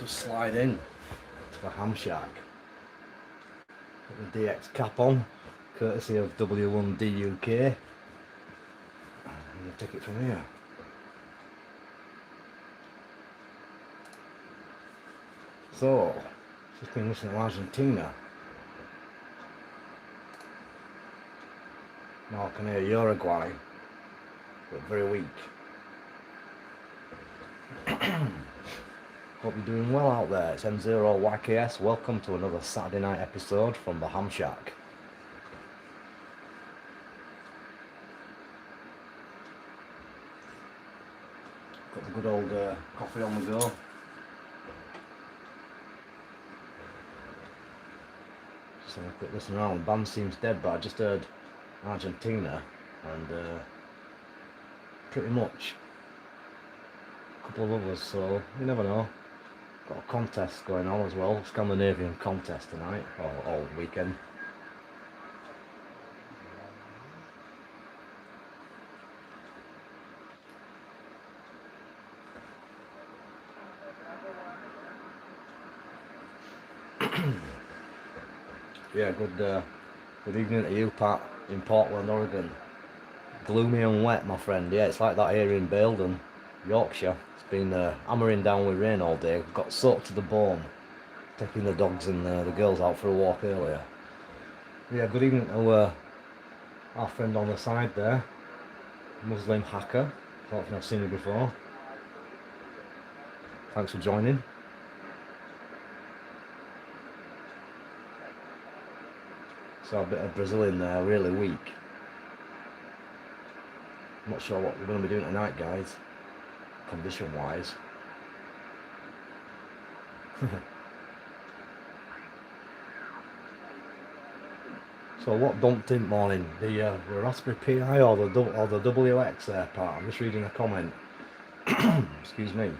just slide in to the ham shack. Put the DX cap on, courtesy of W1DUK. And we'll take it from here. So, just been listening to Argentina. Now I can hear Uruguay, but very weak. Hope you're doing well out there. It's M0YKS. Welcome to another Saturday night episode from the Ham Shack. Got the good old coffee on the go. Just having a quick listen around. The band seems dead, but I just heard Argentina and pretty much a couple of others, so you never know. Got a contest going on as well, Scandinavian contest tonight, or all weekend. Yeah, good evening to you, Pat, in Portland, Oregon. Gloomy and wet, my friend. Yeah, it's like that here in Baildon, Yorkshire. It's been hammering down with rain all day. Got soaked to the bone, taking the dogs and the girls out for a walk earlier. Yeah, good evening to our friend on the side there, Muslim hacker. Don't think I've seen you before. Thanks for joining. So a bit of Brazil in there, really weak. I'm not sure what we're going to be doing tonight, guys, condition wise. So what dumped in morning? The Raspberry Pi or the WX there, Pat? I'm just reading a comment. Excuse me.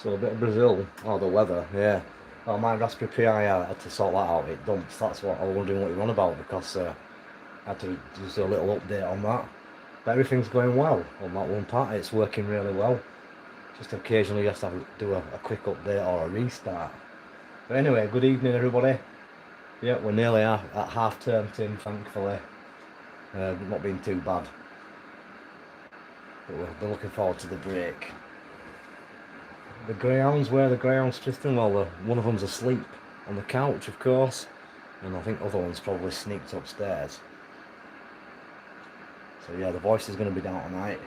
So a bit of Brazil, the weather, yeah. Oh, my Raspberry Pi, I had to sort that out, it dumps. That's what I was wondering what you're on about, because I had to just do a little update on that. But everything's going well on that one part, it's working really well. Just occasionally you have to do a quick update or a restart. But anyway, good evening everybody. Yeah, we're nearly at half term, Tim, thankfully. Not been too bad. But we're looking forward to the break. The Greyhounds, where are the Greyhounds, Tristan? Well, one of them's asleep on the couch, of course, and I think the other one's probably sneaked upstairs. So yeah, the voice is going to be down tonight.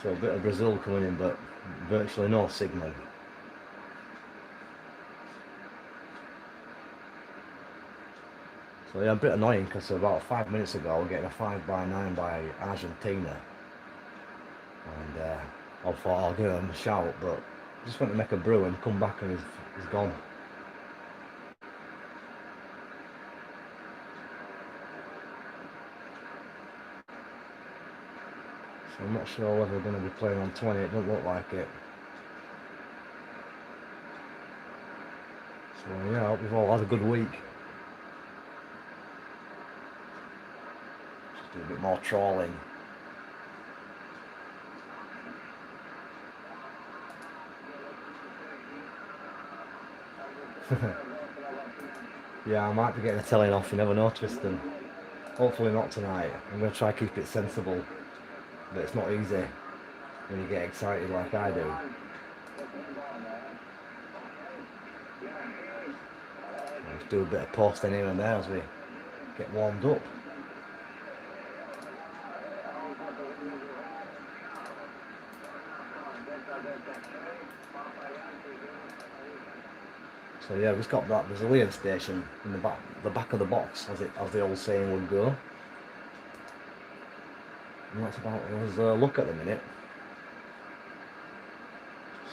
So a bit of Brazil coming in, but virtually no signal. So yeah, a bit annoying, because about 5 minutes ago we're getting a 5x9 by Argentina, and I thought I'll give him a shout, but I just went to make a brew and come back and he's gone. So I'm not sure whether we're going to be playing on 20, it doesn't look like it. So yeah, I hope you've all had a good week. Do a bit more trawling. Yeah, I might be getting a telling off, you never know, Tristan. Hopefully not tonight. I'm going to try to keep it sensible, but it's not easy when you get excited like I do. Let's do a bit of posting here and there as we get warmed up. So yeah, we've got that Brazilian station in the back of the box, as the old saying would go. And that's about it. Look at the minute.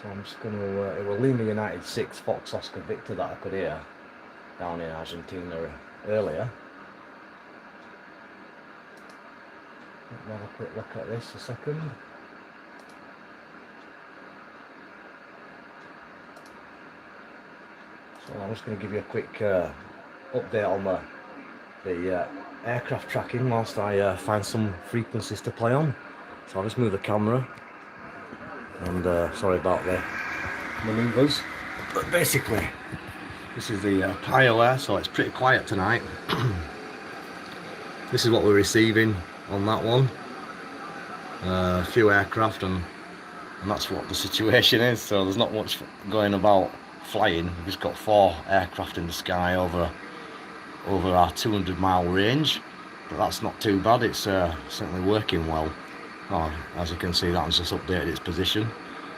So I'm just going to, it was Lima United 6, Fox Oscar Victor that I could hear. down in Argentina earlier. Let me have a quick look at this a second. So I'm just going to give you a quick update on the aircraft tracking whilst I find some frequencies to play on. So I'll just move the camera, and sorry about the manoeuvres, but basically this is the PIO, so it's pretty quiet tonight. This is what we're receiving on that one, a few aircraft, and that's what the situation is. So there's not much going about flying. We've just got 4 aircraft in the sky over our 200-mile range, but that's not too bad. It's certainly working well. Oh, as you can see, that's just updated its position,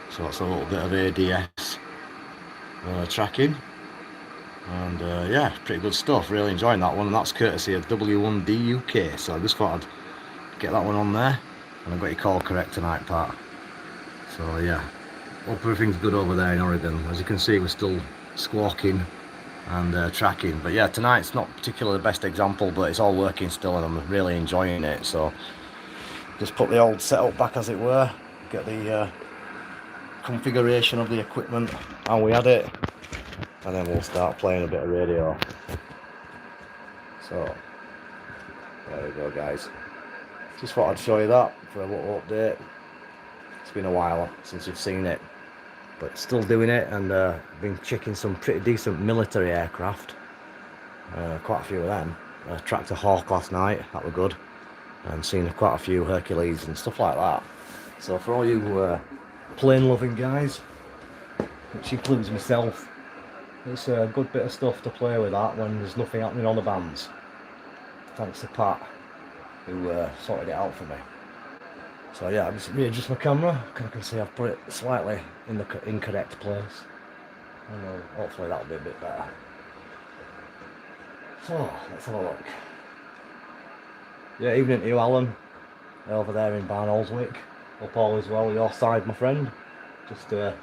so that's a little bit of ADS tracking, and yeah, pretty good stuff. Really enjoying that one, and that's courtesy of W1DUK. So I just thought I'd get that one on there, and I got your call correct tonight, Pat. So yeah, hope everything's good over there in Oregon. As you can see, we're still squawking and tracking, but yeah, tonight's not particularly the best example, but it's all working still, and I'm really enjoying it. So just put the old setup back as it were, get the configuration of the equipment how we had it, and then we'll start playing a bit of radio. So there we go, guys. Just thought I'd show you that for a little update. It's been a while since you've seen it, but still doing it, and been checking some pretty decent military aircraft, quite a few of them. Tracked a Hawk last night, that were good, and seen quite a few Hercules and stuff like that. So for all you plane loving guys, which includes myself, it's a good bit of stuff to play with that when there's nothing happening on the bands. Thanks to Pat, who sorted it out for me. So yeah, I just readjust my camera. I can see I've put it slightly in the incorrect place. And hopefully that'll be a bit better. So let's have a look. Yeah, evening to you, Alan, over there in Barnoldswick. Hope all is well your side, my friend. Just up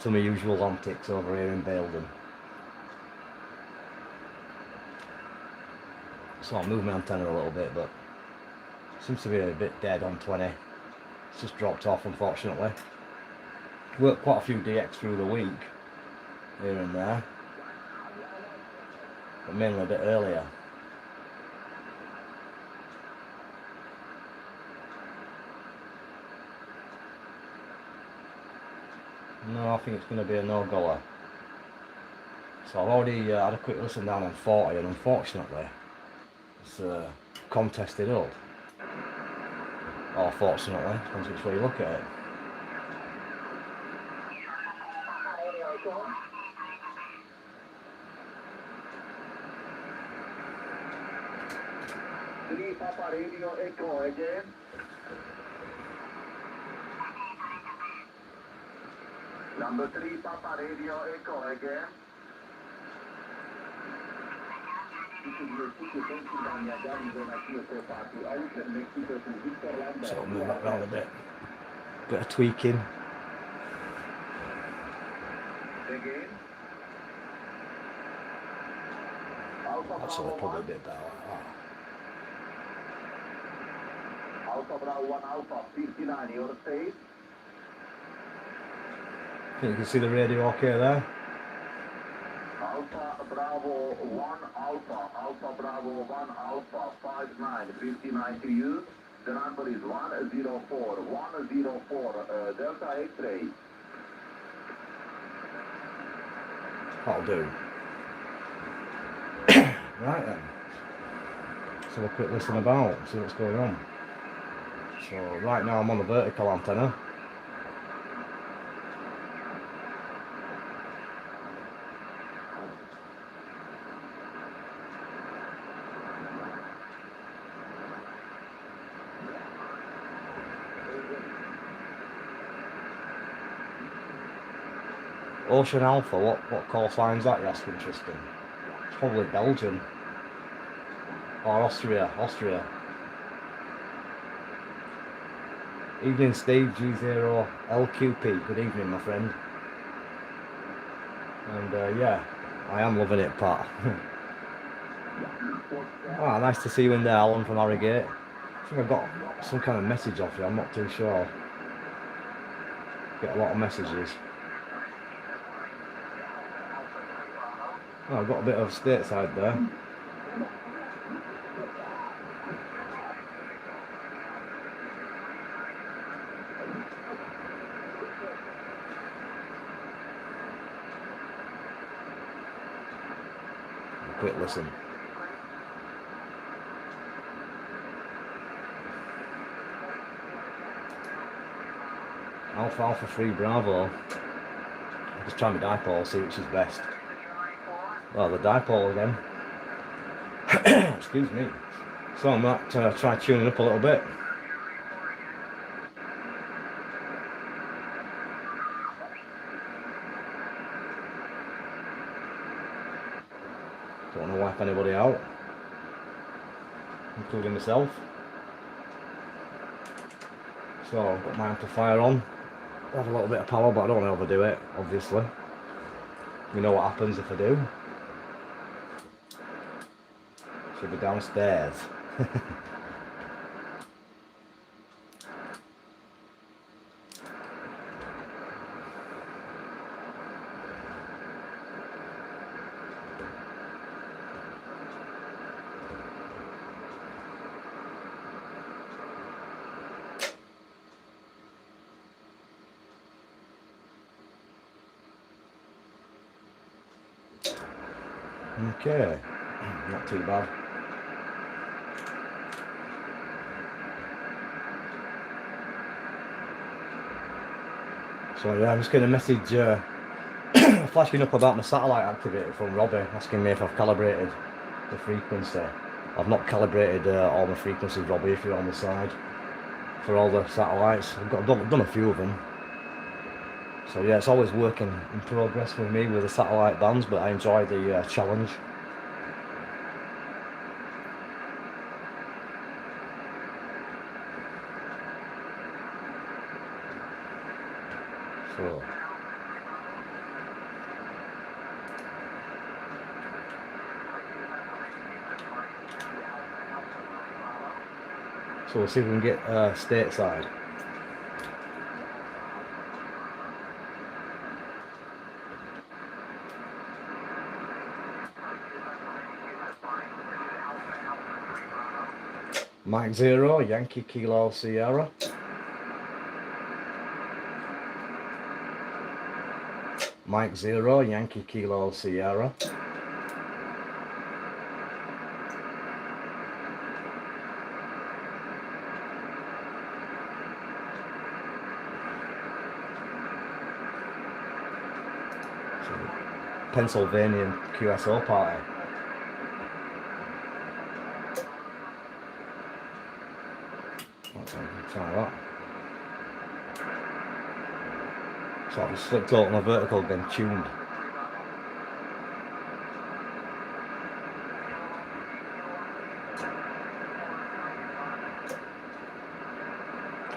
to my usual antics over here in Baildon. So I'll move my antenna a little bit, but seems to be a bit dead on 20. It's just dropped off, unfortunately. Worked quite a few DX through the week, here and there, but mainly a bit earlier. No, I think it's going to be a no-goer. So I've already had a quick listen down on 40, and unfortunately it's contested up. Or fortunately, depends which way you look at it. Papa Radio Echo again. Number 3 Papa Radio Echo again. So I'll move that round a bit. Bit of tweaking. Again. Actually, probably a bit better like that. Alpha Bravo 1 Alpha 59, your state. I think you can see the radio okay there. Alpha Bravo 1 Alpha, Alpha Bravo 1 Alpha 59 to you. The number is 104 Delta X-ray. That'll do. Right then. So we'll quick listen about, see what's going on. So right now I'm on the vertical antenna. Ocean Alpha, what call sign's that, you ask, interesting? It's probably Belgium. Or Austria. Evening Steve, G0LQP, good evening my friend. And yeah, I am loving it, Pat. Ah, nice to see you in there, Alan from Harrogate. I think I've got some kind of message off you, I'm not too sure. Get a lot of messages. Oh, I've got a bit of stateside there. Quick listen. Alpha Alpha 3 Bravo. I'm just trying my dipole, see which is best. Well, the dipole again. Excuse me. So I might try tuning up a little bit. Don't want to wipe anybody out, including myself. So I've got my amplifier on. I have a little bit of power, but I don't want to overdo it, obviously. You know what happens if I do. Should be downstairs. Okay, not too bad. So yeah, I'm just getting a message flashing up about my satellite activity from Robbie, asking me if I've calibrated the frequency. I've not calibrated all my frequencies, Robbie, if you're on the side, for all the satellites. I've done a few of them. So yeah, it's always working in progress with me with the satellite bands, but I enjoy the challenge. So we'll see if we can get stateside. Mike 0, Yankee Kilo Sierra. Mike 0, Yankee Kilo Sierra. Pennsylvania QSO party. Try that. So I just flipped out on my vertical, then tuned.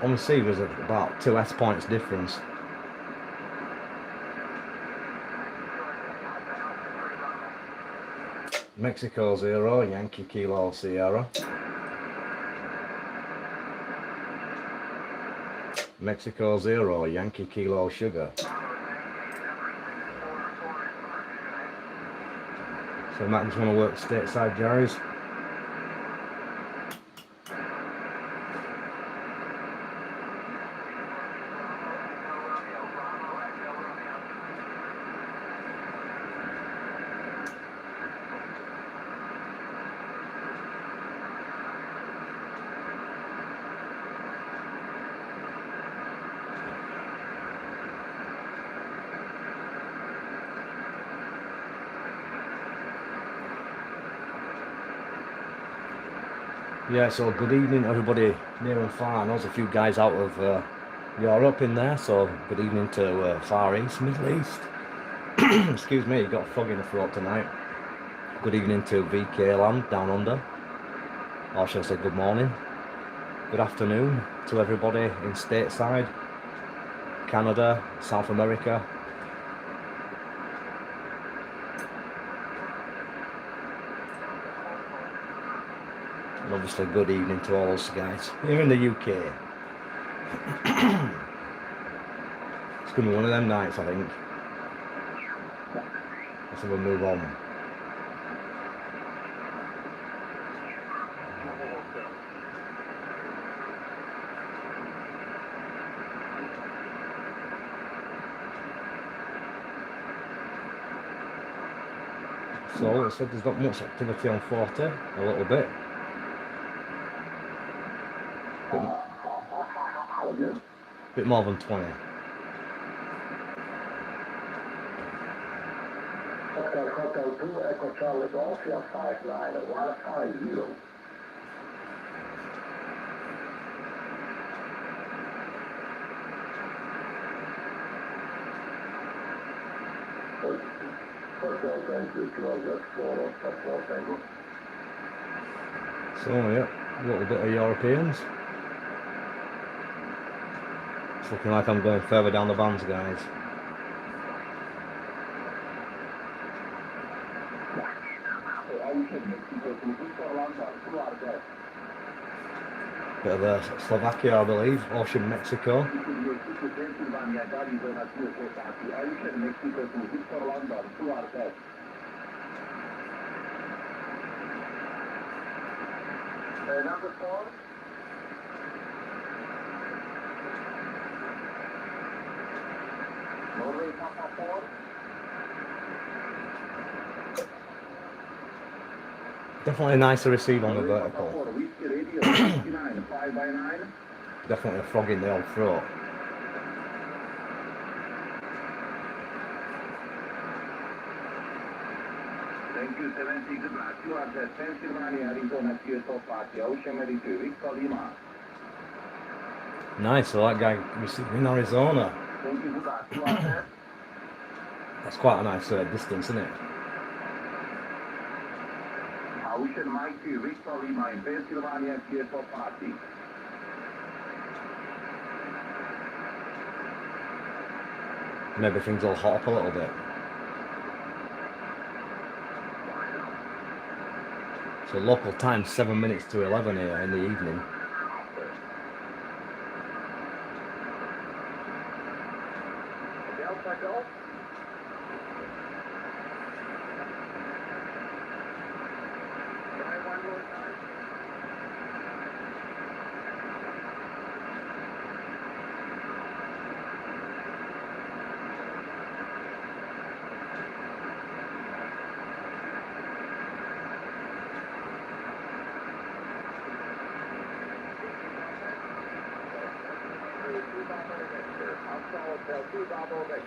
On the C was about 2 S points difference. Mexico 0, Yankee Kilo Sierra. Mexico 0, Yankee Kilo Sugar. So I might just want to work stateside gyros. Yeah, so good evening everybody near and far. I know there's a few guys out of Europe in there, so good evening to Far East, Middle East. Excuse me, got a frog in the throat tonight. Good evening to VK land down under. Or should I say good morning? Good afternoon to everybody in stateside, Canada, South America. And obviously good evening to all us guys here in the UK. It's going to be one of them nights, I think. Let's have a move on. So, it said there's not much activity on 40, a little bit. Bit more than 20. Hotel 2, Echo Charlie Golf, 59150. Hotel, thank you, Closet 4, thank you. So, yeah, a little bit of Europeans. It's looking like I'm going further down the bands, guys. Bit of Slovakia, I believe, Ocean, Mexico. Number 4. Norway, Papa 4. Definitely nice to receive on the vertical. Whiskey Radio 69, 5x9. Definitely a frog in the old throat. Thank you, 70, good luck. You are at Pennsylvania, Arizona, QSO Party, Ocean 82, Victor Lima. Nice, so that guy received in Arizona. Thank you, good luck. You are at That's quite a nice distance, isn't it? Ocean Mikey, Victor Lima in Pennsylvania, QSO Party. And everything's all hot up a little bit. So local time 7 minutes to 11 here in the evening. Delta Golf. Try one more time.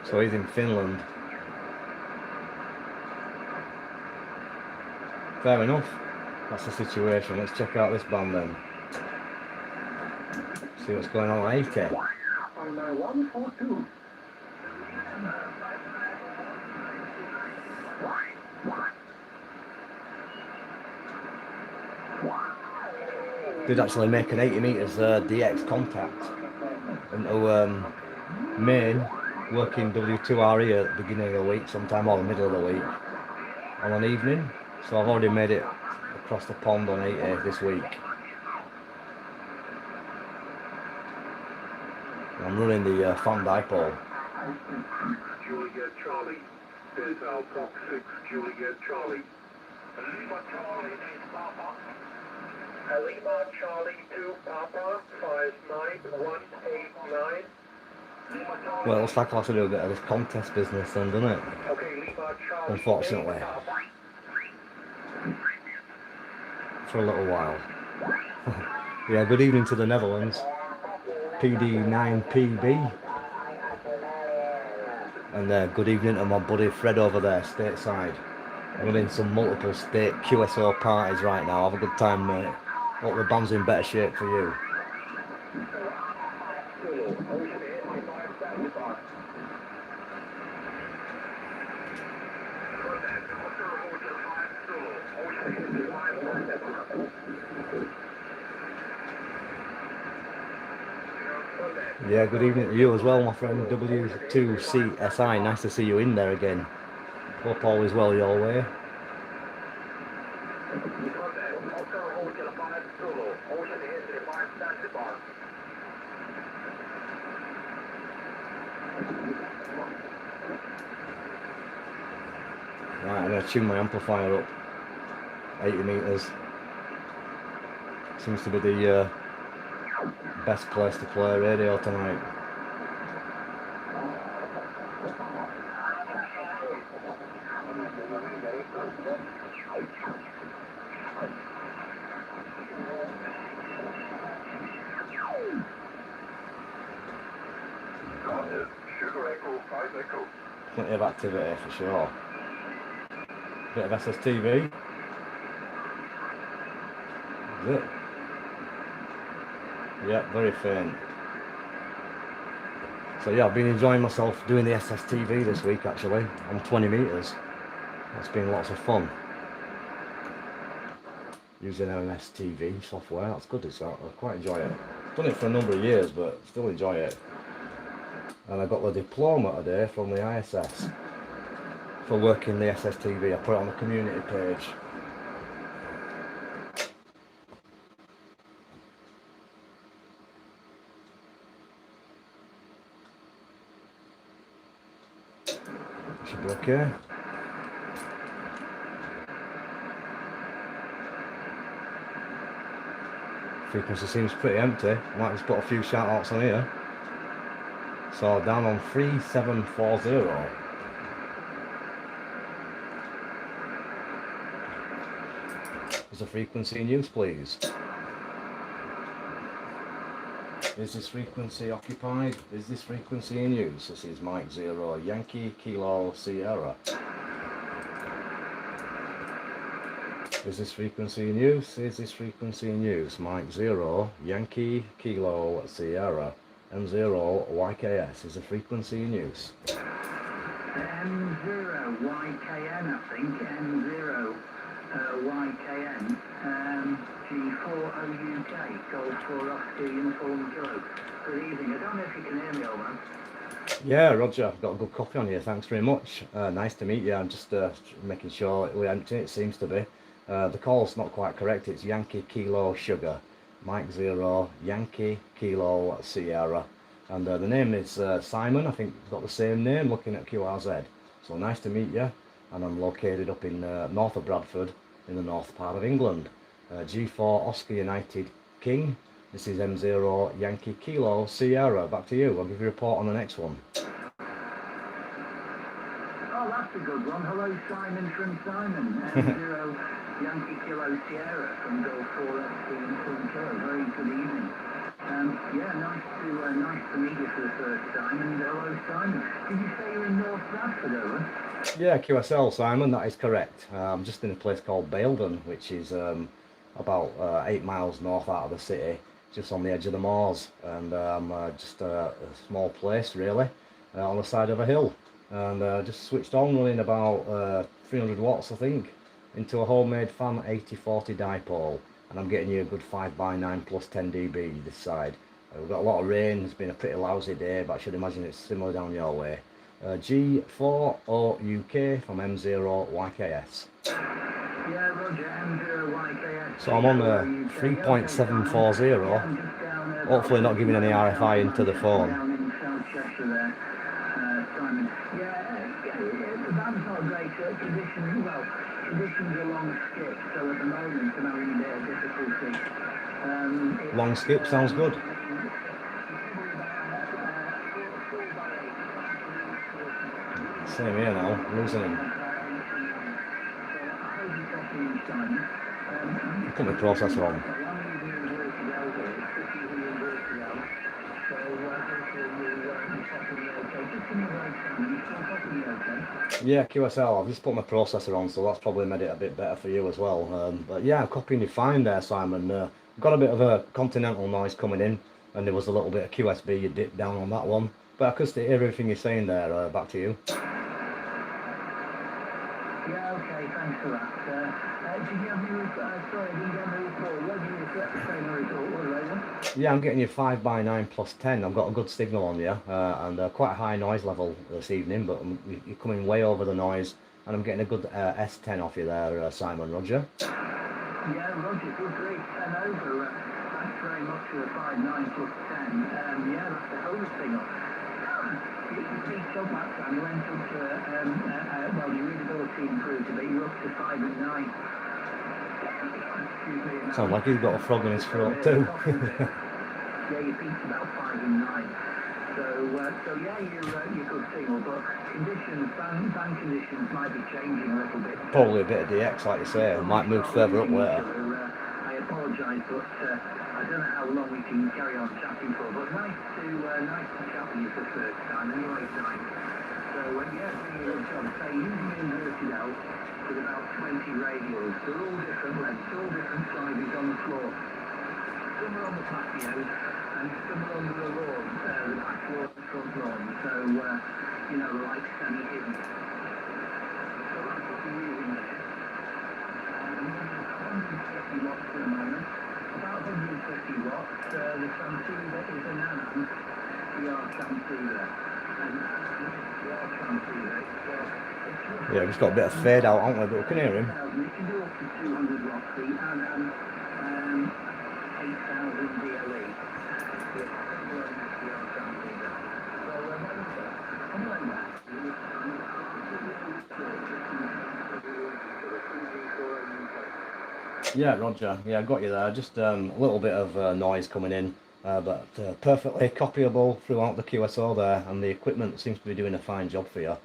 So he's in Finland. Fair enough. That's the situation. Let's check out this band then. See what's going on at 80. 142. Did actually make an 80 metres DX contact into Maine, working W2RE at the beginning of the week, sometime or the middle of the week, on an evening. So I've already made it across the pond on 80 this week. I'm running the fan dipole. Juliet Charlie. Delta Fox 6, Juliet Charlie. Lima Charlie 8 Papa. Lima Charlie 2 Papa 59189. Well, it looks like I'll have to do a bit of this contest business then, doesn't it? Okay, Lima Charlie. Unfortunately. For a little while. Yeah, good evening to the Netherlands. PD9PB. And good evening to my buddy Fred over there, stateside. I'm running some multiple state QSO parties right now. Have a good time, mate. Hope the band's in better shape for you. Yeah, good evening to you as well, my friend W2CSI. Nice to see you in there again. Hope all is well your way. Zulu, Ocean History 5, taxi bar. Right, I'm going to tune my amplifier up. 80 meters. Seems to be the best place to play radio tonight. Sugar Echo 5 Echo. Plenty of activity for sure. Bit of SSTV. Is it? Yeah, very faint. So yeah, I've been enjoying myself doing the SSTV this week actually, on 20 meters. That's been lots of fun. Using MSTV software, that's good, is that? I quite enjoy it. Done it for a number of years, but still enjoy it. And I got the diploma today from the ISS for working the SSTV. I put it on the community page. Should be okay. Frequency seems pretty empty. Might just put a few shout outs on here. So down on 3740. Is the frequency in use, please? Is this frequency occupied? Is this frequency in use? This is Mike 0, Yankee Kilo Sierra. Is this frequency in use? Is this frequency in use? Mike 0, Yankee Kilo Sierra. M0YKS. Is the frequency in use? M0YKN, I think. M0YKN. G4OUK. Golf 4 Oscar Uniform Kilo. Good evening. I don't know if you can hear me, old man. Yeah, Roger, I've got a good copy on here. Thanks very much. Nice to meet you. I'm just making sure we're empty. It seems to be. The call's not quite correct. It's Yankee Kilo Sugar. Mike 0, Yankee Kilo Sierra. And the name is Simon. I think it's got the same name looking at QRZ. So nice to meet you. And I'm located up in north of Bradford in the north part of England. G4 Oscar United King. This is M0 Yankee Kilo Sierra. Back to you. I'll give you a report on the next one. Oh, that's a good one. Hello, Simon from Simon. M0 Yankee Kilo Sierra from Golf 4 Oscar Uniform Kilo. Very good evening. Yeah, nice to meet you for the first time. And hello, Simon. Did you say you're in North Bradford, over? Yeah, QSL, Simon, that is correct. I'm just in a place called Baildon, which is about 8 miles north out of the city, just on the edge of the moors. And just a small place, really, on the side of a hill. And just switched on, running about 300 watts, I think, into a homemade fan 8040 dipole. And I'm getting you a good 5x9 plus 10 dB this side. We've got a lot of rain. It's been a pretty lousy day, but I should imagine it's similar down your way. G4OUK from M0YKS. Yeah, Roger, M0YKS. So I'm on 3.740. Hopefully not giving any RFI into the phone. Down in South Cheshire there, Simon. Yeah, the band's not great conditions. Well, conditions are long skip, so at the moment I'm having a bit of difficulty. Long skip sounds good. Same here now, losing him. Put my processor on. Yeah, QSL, I've just put my processor on, so that's probably made it a bit better for you as well. But yeah, I'm copying you fine there, Simon. Got a bit of a continental noise coming in, and there was a little bit of QSB, you dipped down on that one. But I could still hear everything you're saying there. Back to you. Yeah, okay, thanks for that. Did you have your sorry, did you get the report? What did you say the report? What was it? Yeah, I'm getting you 5x9 plus 10. I've got a good signal on you, and quite a high noise level this evening, but you're coming way over the noise, and I'm getting a good S10 off you there, Simon, Roger. Yeah, Yeah, Roger, good grief, 10 over. Thanks very much for the 5-9 plus 10. Yeah, that's the whole thing up. You picked up that time, you went up to, well, your readability improved a bit, you're up to 5 and 9. Excuse me. Sounds like he's got a frog in his throat too. Yeah, you peaked about 5 and 9. So yeah, you're good signal, but conditions, band conditions might be changing a little bit. Probably a bit of DX, like you say, it might move further up later. I apologise, but I don't know how long we can carry on chatting for, but nice to chat with you for the first time, anyway, tonight. So yeah, doing your job. Say, using inverted out with about 20 radials. They're all different lengths, all different sizes on the floor. Some are on the patio, and some are under the lawn, the back lawn and front lawn, so, you know, like semi-hidden. So that's what we're using there. 150 watts for the moment. About 150 watts. The transceiver is an Anand VR transceiver. And VR transceiver, Yeah, we've just got a bit of fade out, haven't we? But we can hear him. it can do up to 200 watts. The Anand 8,000 DLE. Yeah, Roger. Yeah, I got you there. Just a little bit of noise coming in, but perfectly copyable throughout the QSO there, and the equipment seems to be doing a fine job for you.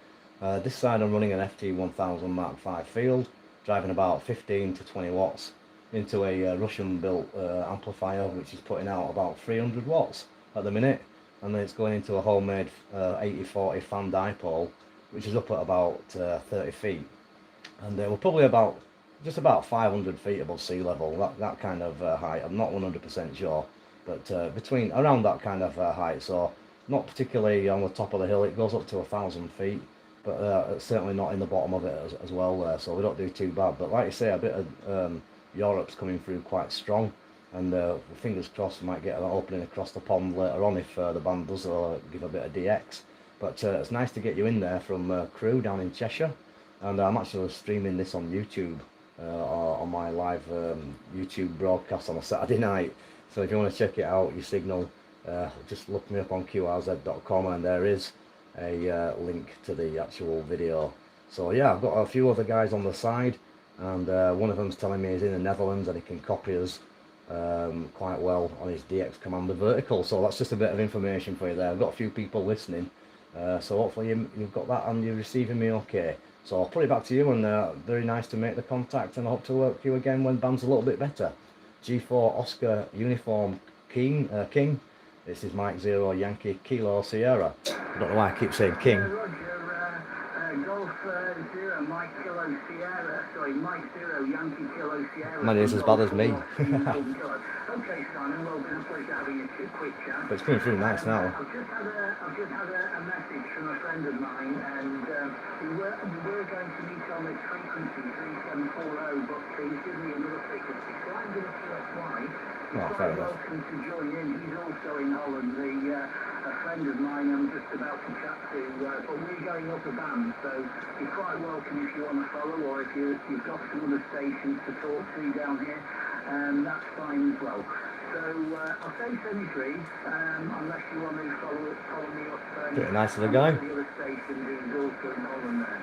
This side I'm running an FT1000 Mark V field, driving about 15 to 20 watts into a Russian-built amplifier, which is putting out about 300 watts at the minute, and then it's going into a homemade 8040 fan dipole, which is up at about 30 feet, and we're probably just about 500 feet above sea level, that kind of height. I'm not 100% sure, but between around that kind of height, so not particularly on the top of the hill. It goes up to 1,000 feet, but it's certainly not in the bottom of it as well there, so we don't do too bad. But like you say, a bit of Europe's coming through quite strong, and fingers crossed we might get an opening across the pond later on if the band does give a bit of DX. But it's nice to get you in there from Crewe down in Cheshire, and I'm actually streaming this on YouTube, on my live YouTube broadcast on a Saturday night. So if you want to check it out, your signal, just look me up on qrz.com, and there is a link to the actual video. So yeah, I've got a few other guys on the side, and one of them's telling me he's in the Netherlands and he can copy us quite well on his DX Commander vertical. So that's just a bit of information for you there. I've got a few people listening, so hopefully you've got that and you're receiving me okay. So I'll put it back to you, and very nice to make the contact, and I hope to work with you again when band's a little bit better. G4 Oscar Uniform King, this is Mike 0 Yankee Kilo Sierra. I don't know why I keep saying King. Golf 0 Mike Kilo Sierra, sorry, Mike 0 Yankee Kilo Sierra. Man, it's as bad as me. Okay, Simon, well, it's a pleasure having a quick chat. But it's coming through nice now. I've just had a message from a friend of mine, and we were going to meet on this frequency 3740, but he's given me another frequency, so I'm going to QSY. Oh, fair enough. Welcome to join in. He's also in Holland. A friend of mine I'm just about to chat to, but we're going up a band, so you're quite welcome if you want to follow, or if you've got some other stations to talk to down here, that's fine as well. So I'll say 73, unless you want to follow me up. Pretty nice of a guy. The other station who's also in Holland there.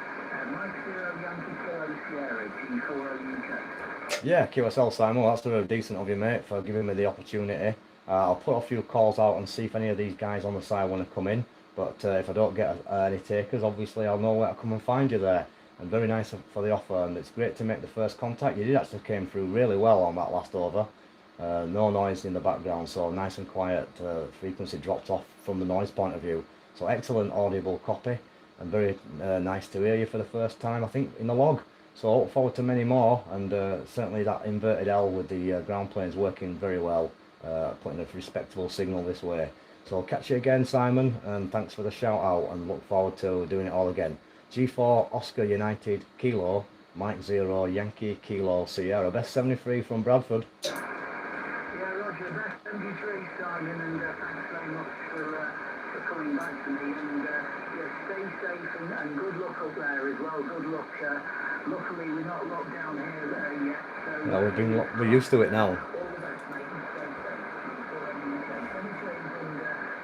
Mike 0 Yankee Kilo Sierra, G4 UK. Yeah, QSL Simon, that's very decent of you, mate, for giving me the opportunity. I'll put a few calls out and see if any of these guys on the side want to come in, but if I don't get any takers, obviously I'll know where to come and find you there. And very nice for the offer, and it's great to make the first contact. You did actually came through really well on that last over. No noise in the background, so nice and quiet. Frequency dropped off from the noise point of view, so excellent audible copy, and very nice to hear you for the first time, I think, in the log. So I look forward to many more, and certainly that inverted L with the ground planes working very well, putting a respectable signal this way. So I'll catch you again, Simon, and thanks for the shout out, and look forward to doing it all again. G4 Oscar United Kilo, Mike 0 Yankee Kilo Sierra, best 73 from Bradford. Yeah, Roger, best 73, Simon, and thanks very much for coming back to me, and yeah, stay safe and good luck up there as well. Good luck luckily we're not locked down here yet, so We're used to it now. all the best, mate, and stay safe. Semi-trains and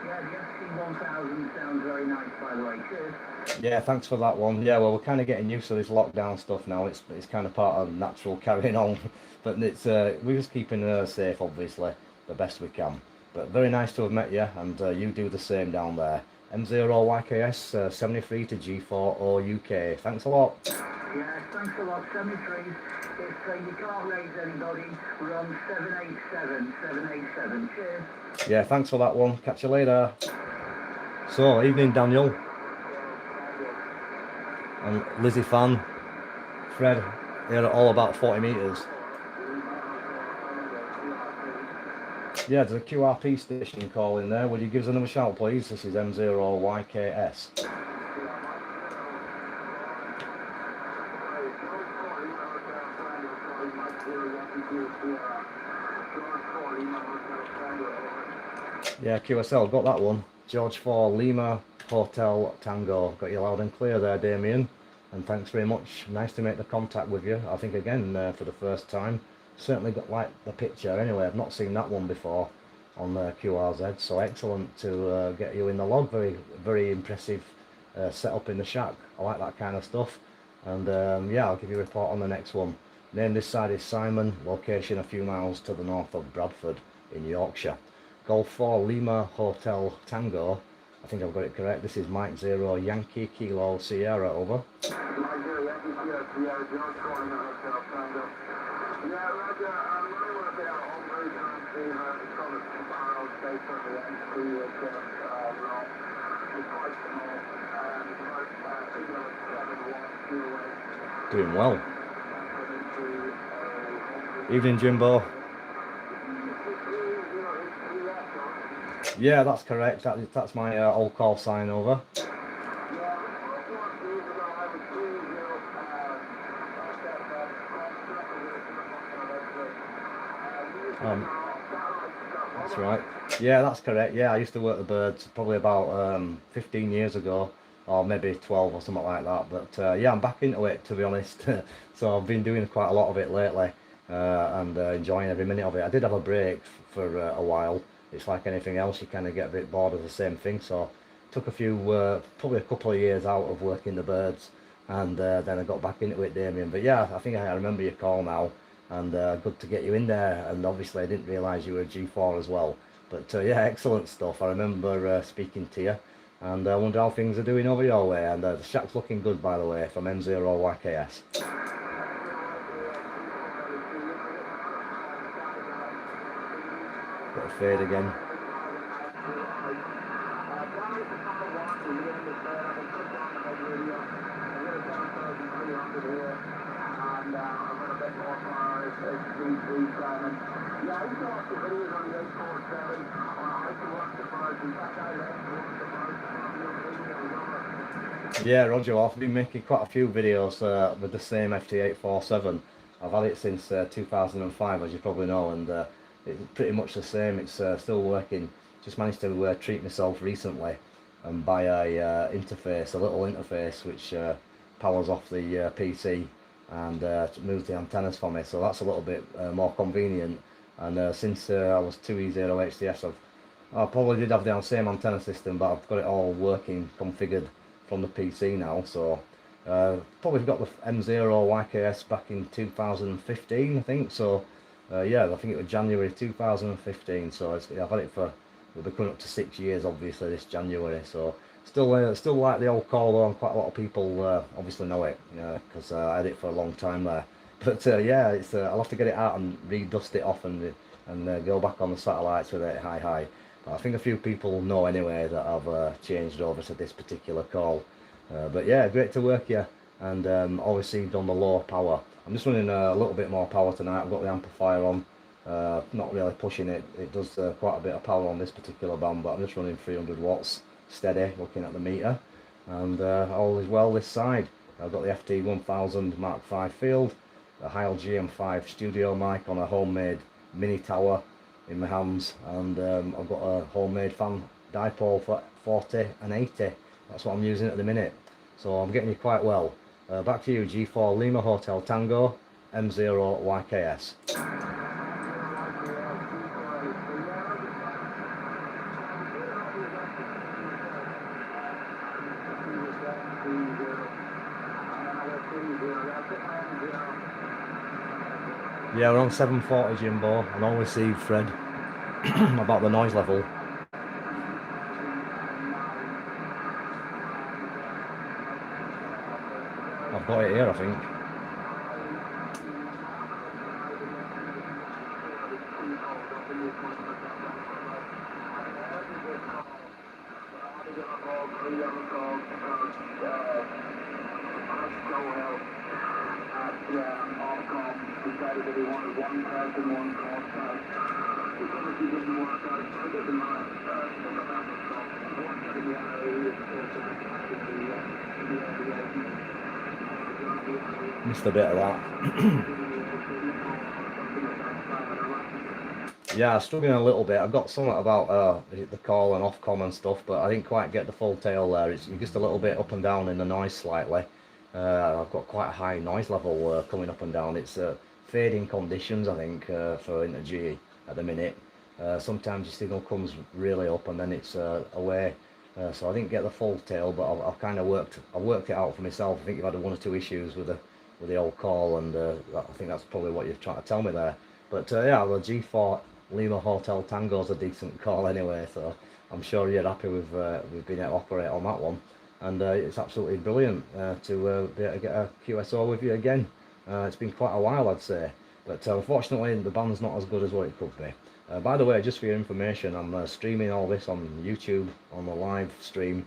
yeah, the SC1000 sounds very nice, by the way. Cheers. Yeah, thanks for that one. Yeah, well, we're kind of getting used to this lockdown stuff now. It's kind of part of natural carrying on, but it's we're just keeping her safe, obviously, the best we can. But very nice to have met you, and you do the same down there. M0YKS 73 to G4 UK. Thanks a lot. Yeah, thanks a lot. Semi-trains. If you can't raise anybody, we're on 787. Cheers. Yeah, thanks for that one. Catch you later. So, evening, Daniel. And Lizzie fan, Fred, they're all about 40 metres. Yeah, there's a QRP station calling there. Would you give us another shout, please? This is M0YKS. Yeah, QSL, got that one. George 4 Lima Hotel Tango. Got you loud and clear there, Damien. And thanks very much. Nice to make the contact with you. I think again for the first time. Certainly got like the picture anyway. I've not seen that one before on QRZ. So excellent to get you in the log. Very, very impressive setup in the shack. I like that kind of stuff. And yeah, I'll give you a report on the next one. Name this side is Simon. Location a few miles to the north of Bradford in Yorkshire. Golf 4 Lima Hotel Tango. I think I've got it correct. This is Mike 0 Yankee Kilo Sierra, over. Mike 0 Yankee Kilo Sierra, George calling the Hotel Tango. Yeah, Roger, I'm running with a bit of home route on the Thomas Barrow Station, the M3 route. It's quite small. Doing well. Evening, Jimbo. Yeah, that's correct. That's my old call sign, over. That's right. Yeah, that's correct. Yeah, I used to work the birds probably about 15 years ago, or maybe 12 or something like that. But yeah, I'm back into it, to be honest. So I've been doing quite a lot of it lately, and enjoying every minute of it. I did have a break for a while. It's like anything else, you kind of get a bit bored of the same thing. So took a few, probably a couple of years out of working the birds, and then I got back into it, Damien. But yeah, I think I remember your call now, and good to get you in there. And obviously I didn't realise you were a G4 as well. But yeah, excellent stuff. I remember speaking to you, and I wonder how things are doing over your way. And the shack's looking good, by the way, from M0YKS. Got a fade again. Yeah, Roger, I've been making quite a few videos with the same FT847. I've had it since 2005, as you probably know, and it's pretty much the same. It's still working. Just managed to treat myself recently and buy a interface, a little interface which powers off the PC and moves the antennas for me. So that's a little bit more convenient. And since I was 2E0HDS, I probably did have the same antenna system, but I've got it all working, configured from the PC now. So probably got the M0YKS back in 2015, I think. So yeah, I think it was January 2015. So I've had it for, we'll be coming up to 6 years, obviously, this January. So still like the old call, though, and quite a lot of people obviously know it, because I had it for a long time there. But yeah, it's I'll have to get it out and re-dust it off and go back on the satellites with it high. But I think a few people know anyway that I've changed over to this particular call. But yeah, great to work here, and always seemed on the low power. I'm just running a little bit more power tonight. I've got the amplifier on, not really pushing it. It does quite a bit of power on this particular band, but I'm just running 300 watts steady, looking at the meter, and all is well this side. I've got the FT1000 Mark V field, a Heil GM5 studio mic on a homemade mini tower in my hands, and I've got a homemade fan dipole for 40 and 80. That's what I'm using at the minute. So I'm getting you quite well. Back to you, G4 Lima Hotel Tango, M0YKS. Yeah, we're on 740 Jimbo, and all received, Fred, about the noise level. I've got it here, I think. Missed a bit of that. Yeah, struggling a little bit. I've got something about the call and Ofcom and stuff, but I didn't quite get the full tail there. It's just a little bit up and down in the noise slightly. I've got quite a high noise level coming up and down. It's fading conditions, I think, for Interg at the minute. Sometimes the signal comes really up and then it's away. So I didn't get the full tail, but I've kind of worked it out for myself. I think you've had one or two issues with the old call, and I think that's probably what you're trying to tell me there. But yeah, the G4 Lima Hotel Tango's a decent call anyway, so I'm sure you're happy with being able to operate on that one. And it's absolutely brilliant to be able to get a QSO with you again. It's been quite a while, I'd say, but unfortunately the band's not as good as what it could be. By the way, just for your information, I'm streaming all this on YouTube on the live stream,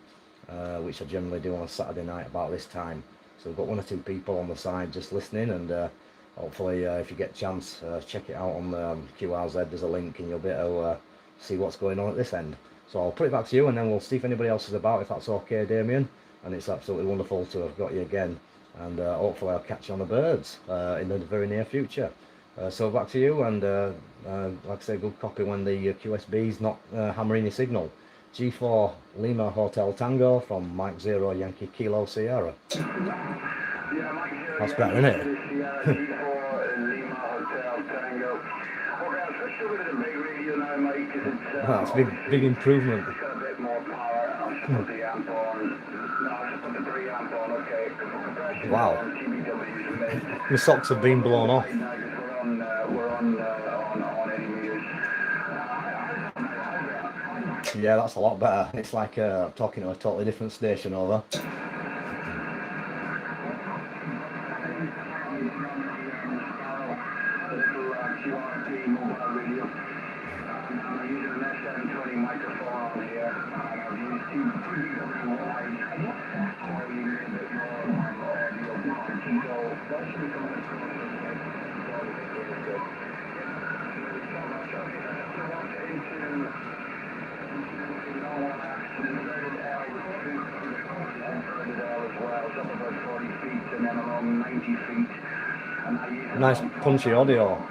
which I generally do on a Saturday night about this time. So we've got one or two people on the side just listening, and hopefully if you get a chance, check it out on QRZ. There's a link and you'll be able to see what's going on at this end. So I'll put it back to you, and then we'll see if anybody else is about, if that's okay, Damien. And it's absolutely wonderful to have got you again, and hopefully I'll catch you on the birds in the very near future. So back to you, and like I say, good copy when the QSB's not hammering your signal. G4 Lima Hotel Tango from Mike 0 Yankee Kilo Sierra. That's better, isn't it? That's big improvement. Wow. The socks have been blown off. Yeah, that's a lot better. It's like talking to a totally different station over. Nice punchy audio.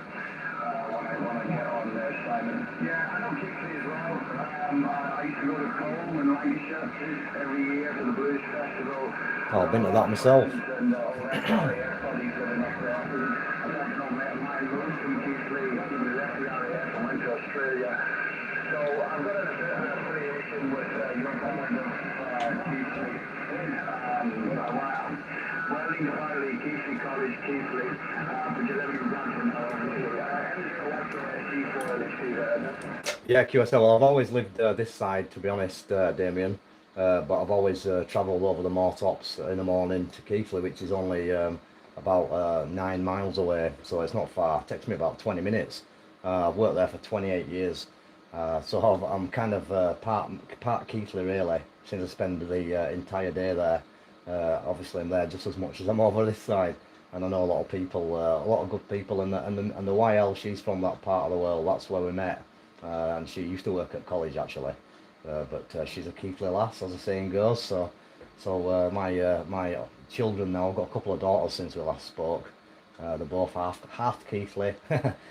Oh, I've been to that myself. Yeah, QSL. I've always lived this side, to be honest, Damien. But I've always travelled over the Moortops in the morning to Keighley, which is only about 9 miles away, so it's not far. It takes me about 20 minutes. I've worked there for 28 years, so I'm kind of part Keighley really, since I spend the entire day there. Obviously I'm there just as much as I'm over this side, and I know a lot of people, a lot of good people, and the YL, she's from that part of the world. That's where we met, and she used to work at college actually. But she's a Keighley lass, as the saying goes. So my children now, I've got a couple of daughters since we last spoke. They're both half Keighley,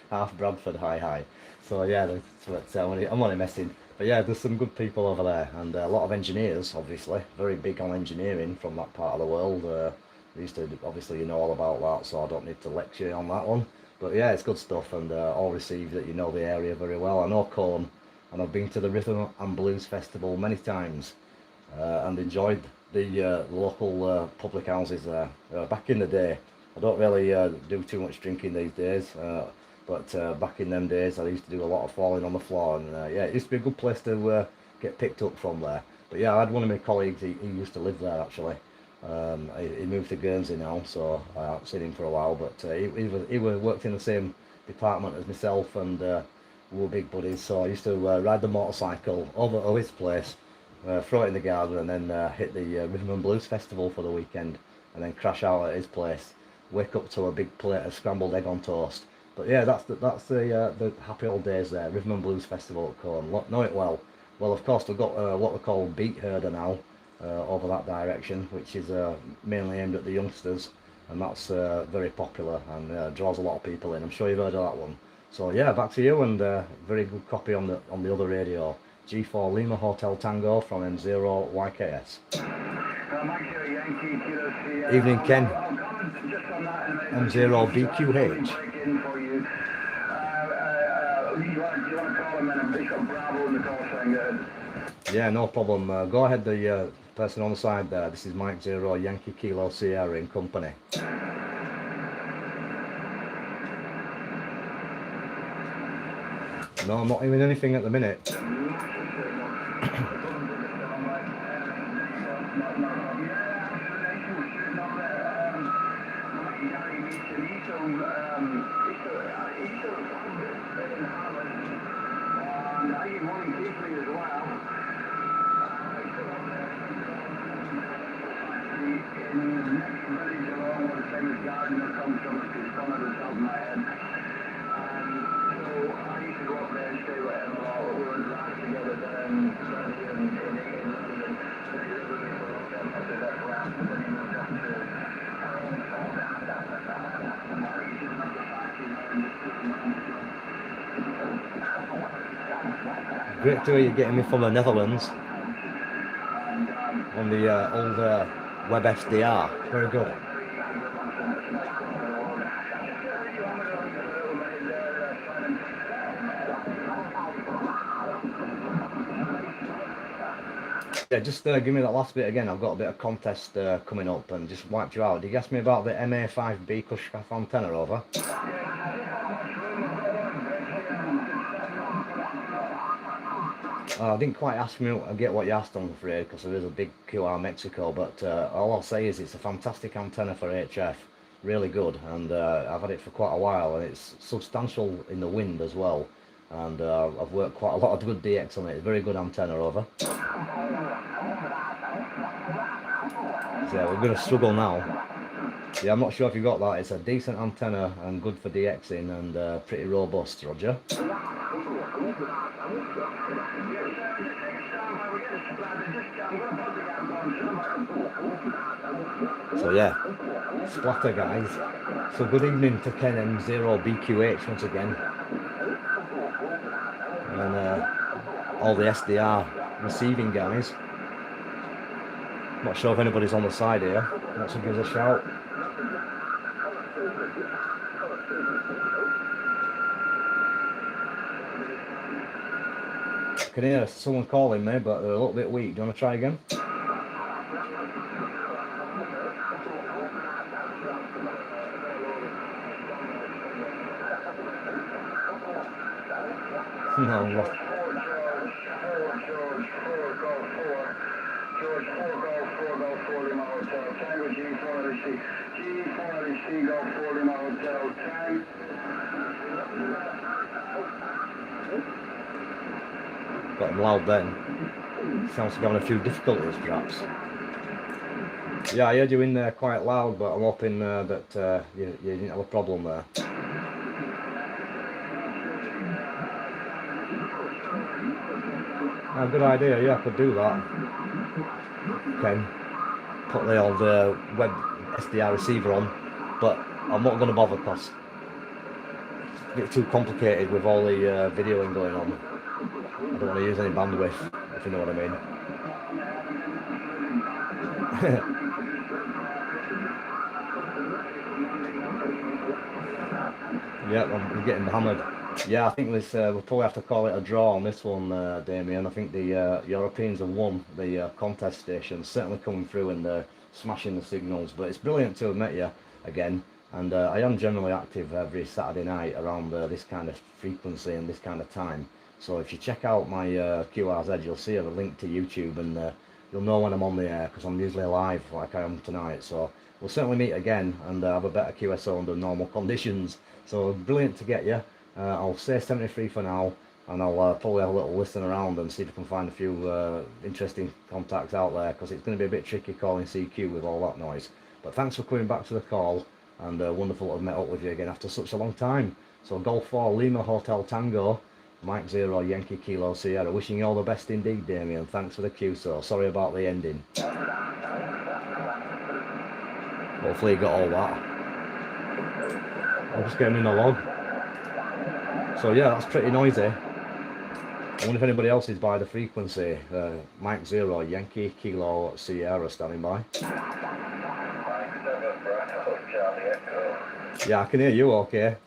half Bradford. Hi. So yeah, I'm only messing. But yeah, there's some good people over there, and a lot of engineers, obviously, very big on engineering from that part of the world. used to, obviously you know all about that, so I don't need to lecture you on that one. But yeah, it's good stuff, and all received that you know the area very well. I know Colne, and I've been to the Rhythm and Blues Festival many times, and enjoyed the local public houses there. Back in the day, I don't really do too much drinking these days, but back in them days I used to do a lot of falling on the floor, and yeah, it used to be a good place to get picked up from there. But yeah, I had one of my colleagues, he used to live there actually. He moved to Guernsey now, so I haven't seen him for a while, but he worked in the same department as myself, and we were big buddies, so I used to ride the motorcycle over to his place, throw it in the garden, and then hit the Rhythm and Blues Festival for the weekend, and then crash out at his place, wake up to a big plate of scrambled egg on toast. But yeah, that's the happy old days there, Rhythm and Blues Festival at Colne. Know it well. Well, of course, we've got what we call Beat Herder now, over that direction, which is mainly aimed at the youngsters, and that's very popular and draws a lot of people in. I'm sure you've heard of that one. So yeah, back to you, and very good copy on the other radio. G4 Lima Hotel Tango from M0YKS. Evening, Ken. M0BQH. Yeah, no problem. Go ahead, the person on the side there. This is Mike 0 Yankee Kilo Sierra in company. No, I'm not hearing anything at the minute. Great to hear you getting me from the Netherlands on the old web SDR. Very good. Yeah, just give me that last bit again. I've got a bit of contest coming up and just wiped you out. Did you ask me about the MA5B Cushcraft antenna over? I didn't quite ask me, I get what you asked, I'm afraid, because there is a big QR Mexico, but all I'll say is it's a fantastic antenna for HF, really good, and I've had it for quite a while, and it's substantial in the wind as well, and I've worked quite a lot of good DX on it. It's a very good antenna, over. So yeah, we're going to struggle now. Yeah, I'm not sure if you got that. It's a decent antenna and good for DXing and pretty robust, Roger. So yeah, splatter guys. So good evening to Ken M0BQH once again. And all the SDR receiving guys. Not sure if anybody's on the side here. Wants to give us a shout. I can hear someone calling me, but they're a little bit weak. Do you want to try again? No. Got him loud then. Sounds like having a few difficulties perhaps. Yeah, I heard you in there quite loud, but I'm hoping that you didn't have a problem there. Good idea, yeah, I could do that. Okay, put the old web SDR receiver on, but I'm not going to bother because it's a bit too complicated with all the videoing going on. I don't want to use any bandwidth, if you know what I mean. Yeah, I'm getting hammered. Yeah, I think this we'll probably have to call it a draw on this one, Damien. I think the Europeans have won the contest station, certainly coming through and smashing the signals. But it's brilliant to have met you again. And I am generally active every Saturday night around this kind of frequency and this kind of time. So if you check out my QRZ, you'll see a link to YouTube, and you'll know when I'm on the air because I'm usually live like I am tonight. So we'll certainly meet again and have a better QSO under normal conditions. So brilliant to get you. I'll say 73 for now, and I'll probably have a little listen around and see if I can find a few interesting contacts out there, because it's going to be a bit tricky calling CQ with all that noise. But thanks for coming back to the call, and wonderful to have met up with you again after such a long time. So Golf 4 Lima Hotel Tango, Mike 0 Yankee Kilo Sierra, wishing you all the best indeed, Damien. Thanks for the QSO. Sorry about the ending. Hopefully you got all that. I'm just getting in the log. So yeah, that's pretty noisy. I wonder if anybody else is by the frequency. Mike 0 Yankee Kilo Sierra standing by. Yeah, I can hear you okay.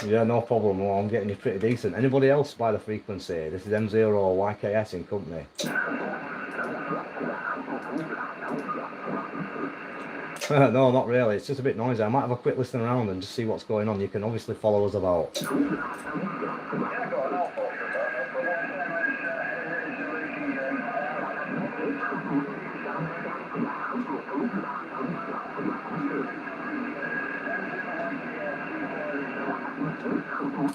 Yeah, no problem. Well, I'm getting you pretty decent. Anybody else by the frequency? This is M0YKS in company. No, not really. It's just a bit noisy. I might have a quick listen around and just see what's going on. You can obviously follow us about.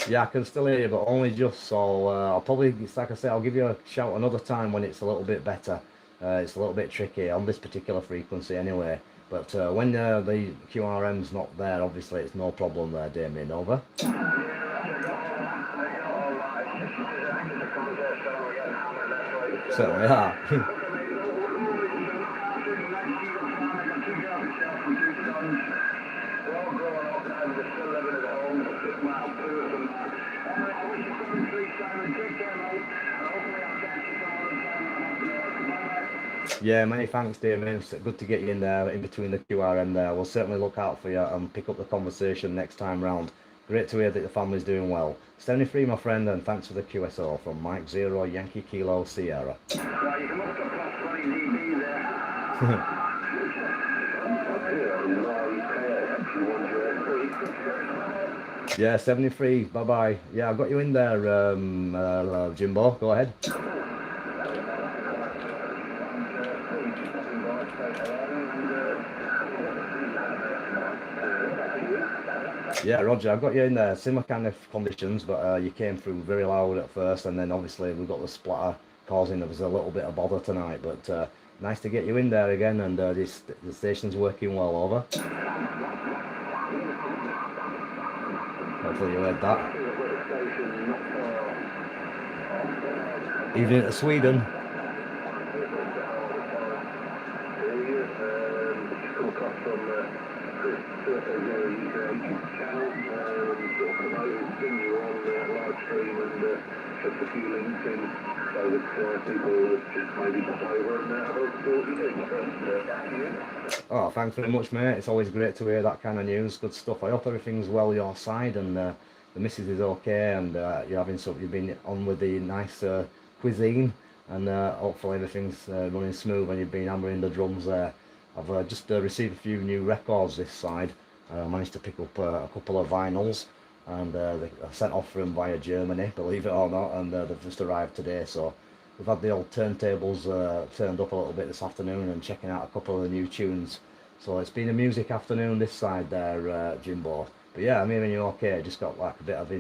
Yeah, I can still hear you, but only just. So I'll probably, like I say, I'll give you a shout another time when it's a little bit better. It's a little bit tricky on this particular frequency anyway. But when the QRM's not there, obviously it's no problem there, Damien. Over. Certainly are. Yeah, many thanks, Damien. It's good to get you in there, in between the QRM there. We'll certainly look out for you and pick up the conversation next time round. Great to hear that the family's doing well. 73, my friend, and thanks for the QSO from Mike 0 Yankee Kilo Sierra. Yeah, 73, bye-bye. Yeah, I got you in there, Jimbo. Go ahead. Yeah, Roger, I've got you in there. Similar kind of conditions, but you came through very loud at first, and then obviously we've got the splatter causing us a little bit of bother tonight. But nice to get you in there again, and the station's working well. Over. Hopefully you heard that. Evening to Sweden. Oh, thanks very much, mate. It's always great to hear that kind of news. Good stuff. I hope everything's well your side, and the missus is okay, and you've been on with the nice cuisine, and hopefully everything's running smooth, and you've been hammering the drums there. I've just received a few new records this side. I managed to pick up a couple of vinyls, and they sent off from via Germany, believe it or not, and they've just arrived today. So we've had the old turntables turned up a little bit this afternoon and checking out a couple of the new tunes. So it's been a music afternoon this side there, Jimbo. But yeah, I'm hearing you okay. Just got like a bit of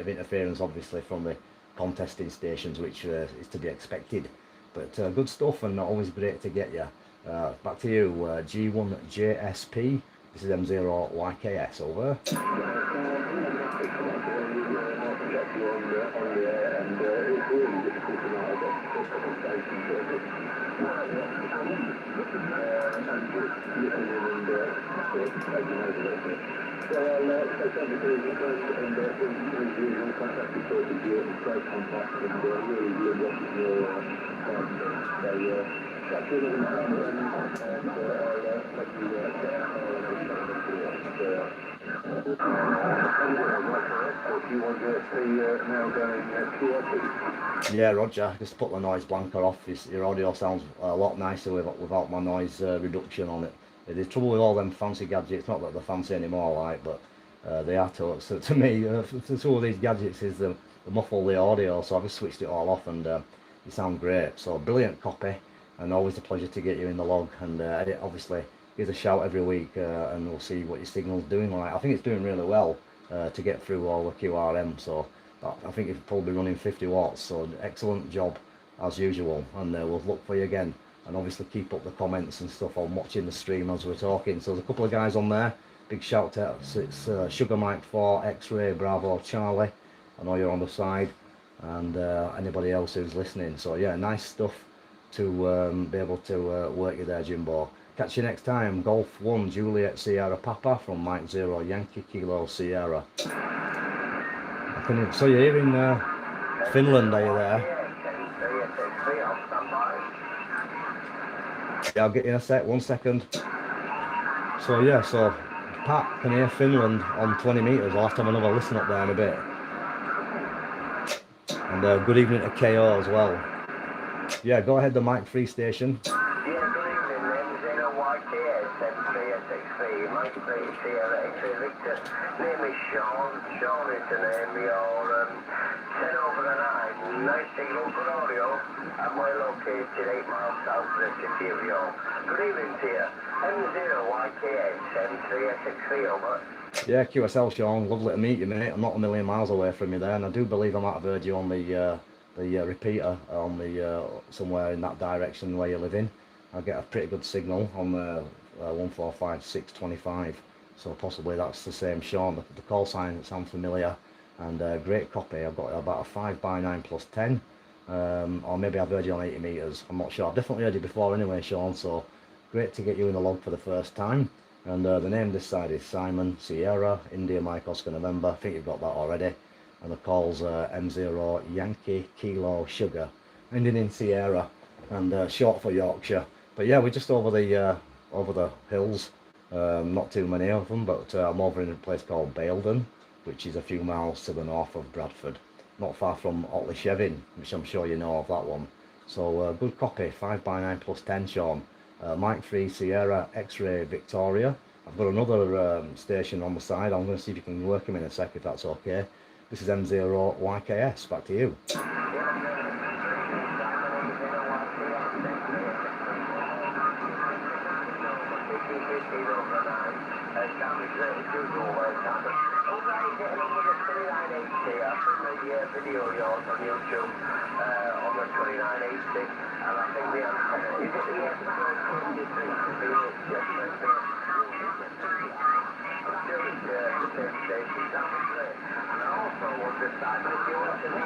interference, obviously, from the contesting stations, which is to be expected. But good stuff, and always great to get you. Back to you, G1JSP. This is M0YKS, over. Yeah, Roger, just put the noise blanker off. Your audio sounds a lot nicer without my noise reduction on it. The trouble with all them fancy gadgets, not that they're fancy anymore, like, but they are to me. Some of these gadgets is the muffle the audio, so I've just switched it all off and you sound great. So brilliant copy, and always a pleasure to get you in the log. And obviously, give us a shout every week, and we'll see what your signal's doing. Like, I think it's doing really well to get through all the QRM. So I think it's probably running 50 watts. So excellent job as usual, and we'll look for you again. And obviously keep up the comments and stuff. I'm watching the stream as we're talking. So there's a couple of guys on there. Big shout out. It's Sugar Mike 4, X-Ray Bravo Charlie. I know you're on the side, and anybody else who's listening. So yeah, nice stuff to be able to work you there, Jimbo. Catch you next time. Golf 1 Juliet Sierra Papa from Mike 0 Yankee Kilo Sierra. So you're here in Finland, are you there? Yeah, I'll get you in a sec, 1 second. So yeah, so Pat can hear Finland on 20 metres. I'll have to have another listen up there in a bit. And good evening to KO as well. Yeah, go ahead, the mic free station. Yeah, good evening, M0YKS, M3SXV, Mike 3, Sierra X-ray Victor. Name is Sean. Sean is the name. You're 10 over the 9. Nice signal, good audio. And we're located 8 miles south of the city of York. Good evening to you. M0YKS, M3SXV, over. Yeah, QSL Sean, lovely to meet you, mate. I'm not a million miles away from you there, and I do believe I might have heard you on the repeater on the somewhere in that direction where you live in. I get a pretty good signal on the 145.625, so possibly that's the same Sean. The call sign sounds familiar, and great copy. I've got about a 5x9 plus 10, or maybe I've heard you on 80 metres. I'm not sure. I've definitely heard you before anyway, Sean. So great to get you in the log for the first time. And the name this side is Simon Sierra India Mike Oscar November. I think you've got that already. And the call's M0 Yankee Kilo Sugar, ending in Sierra, and short for Yorkshire. But yeah, we're just over the hills. Not too many of them, but I'm over in a place called Baildon, which is a few miles to the north of Bradford, not far from Otley Shevin, which I'm sure you know of that one. So good copy, 5x9 plus 10, Sean. Mike 3 Sierra X-Ray Victoria. I've got another station on the side. I'm going to see if you can work him in a sec, if that's okay. This is M0YKS. Back to you. Video yours on YouTube on the 2980, and I think the antenna is it the and I also understand if you want to the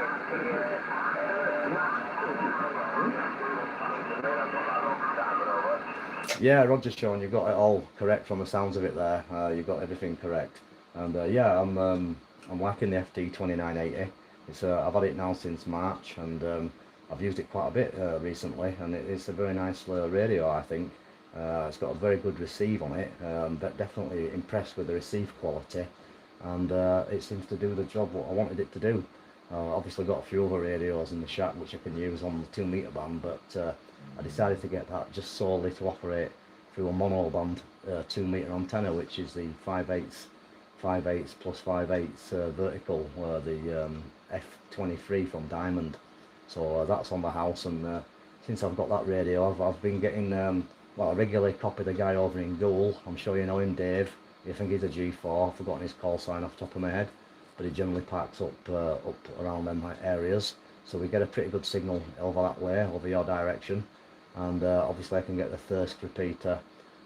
Yeah, Roger, Sean, you got it all correct from the sounds of it there. You got everything correct, and yeah, I'm liking the FT 2980. It's I've had it now since March, and I've used it quite a bit recently, and it's a very nice radio, I think. It's got a very good receive on it, but definitely impressed with the receive quality, and it seems to do the job what I wanted it to do. Obviously got a few other radios in the shack which I can use on the 2 meter band, but I decided to get that just solely to operate through a mono band 2 meter antenna, which is the 5/8 plus 5/8 vertical, the F23 from Diamond. So that's on the house, and since I've got that radio, I've been getting well, I regularly copy the guy over in Goole. I'm sure you know him, Dave. You think he's a G4. I've forgotten his call sign off the top of my head, but he generally parks up around them areas, so we get a pretty good signal over that way, over your direction. And obviously I can get the Thirsk repeater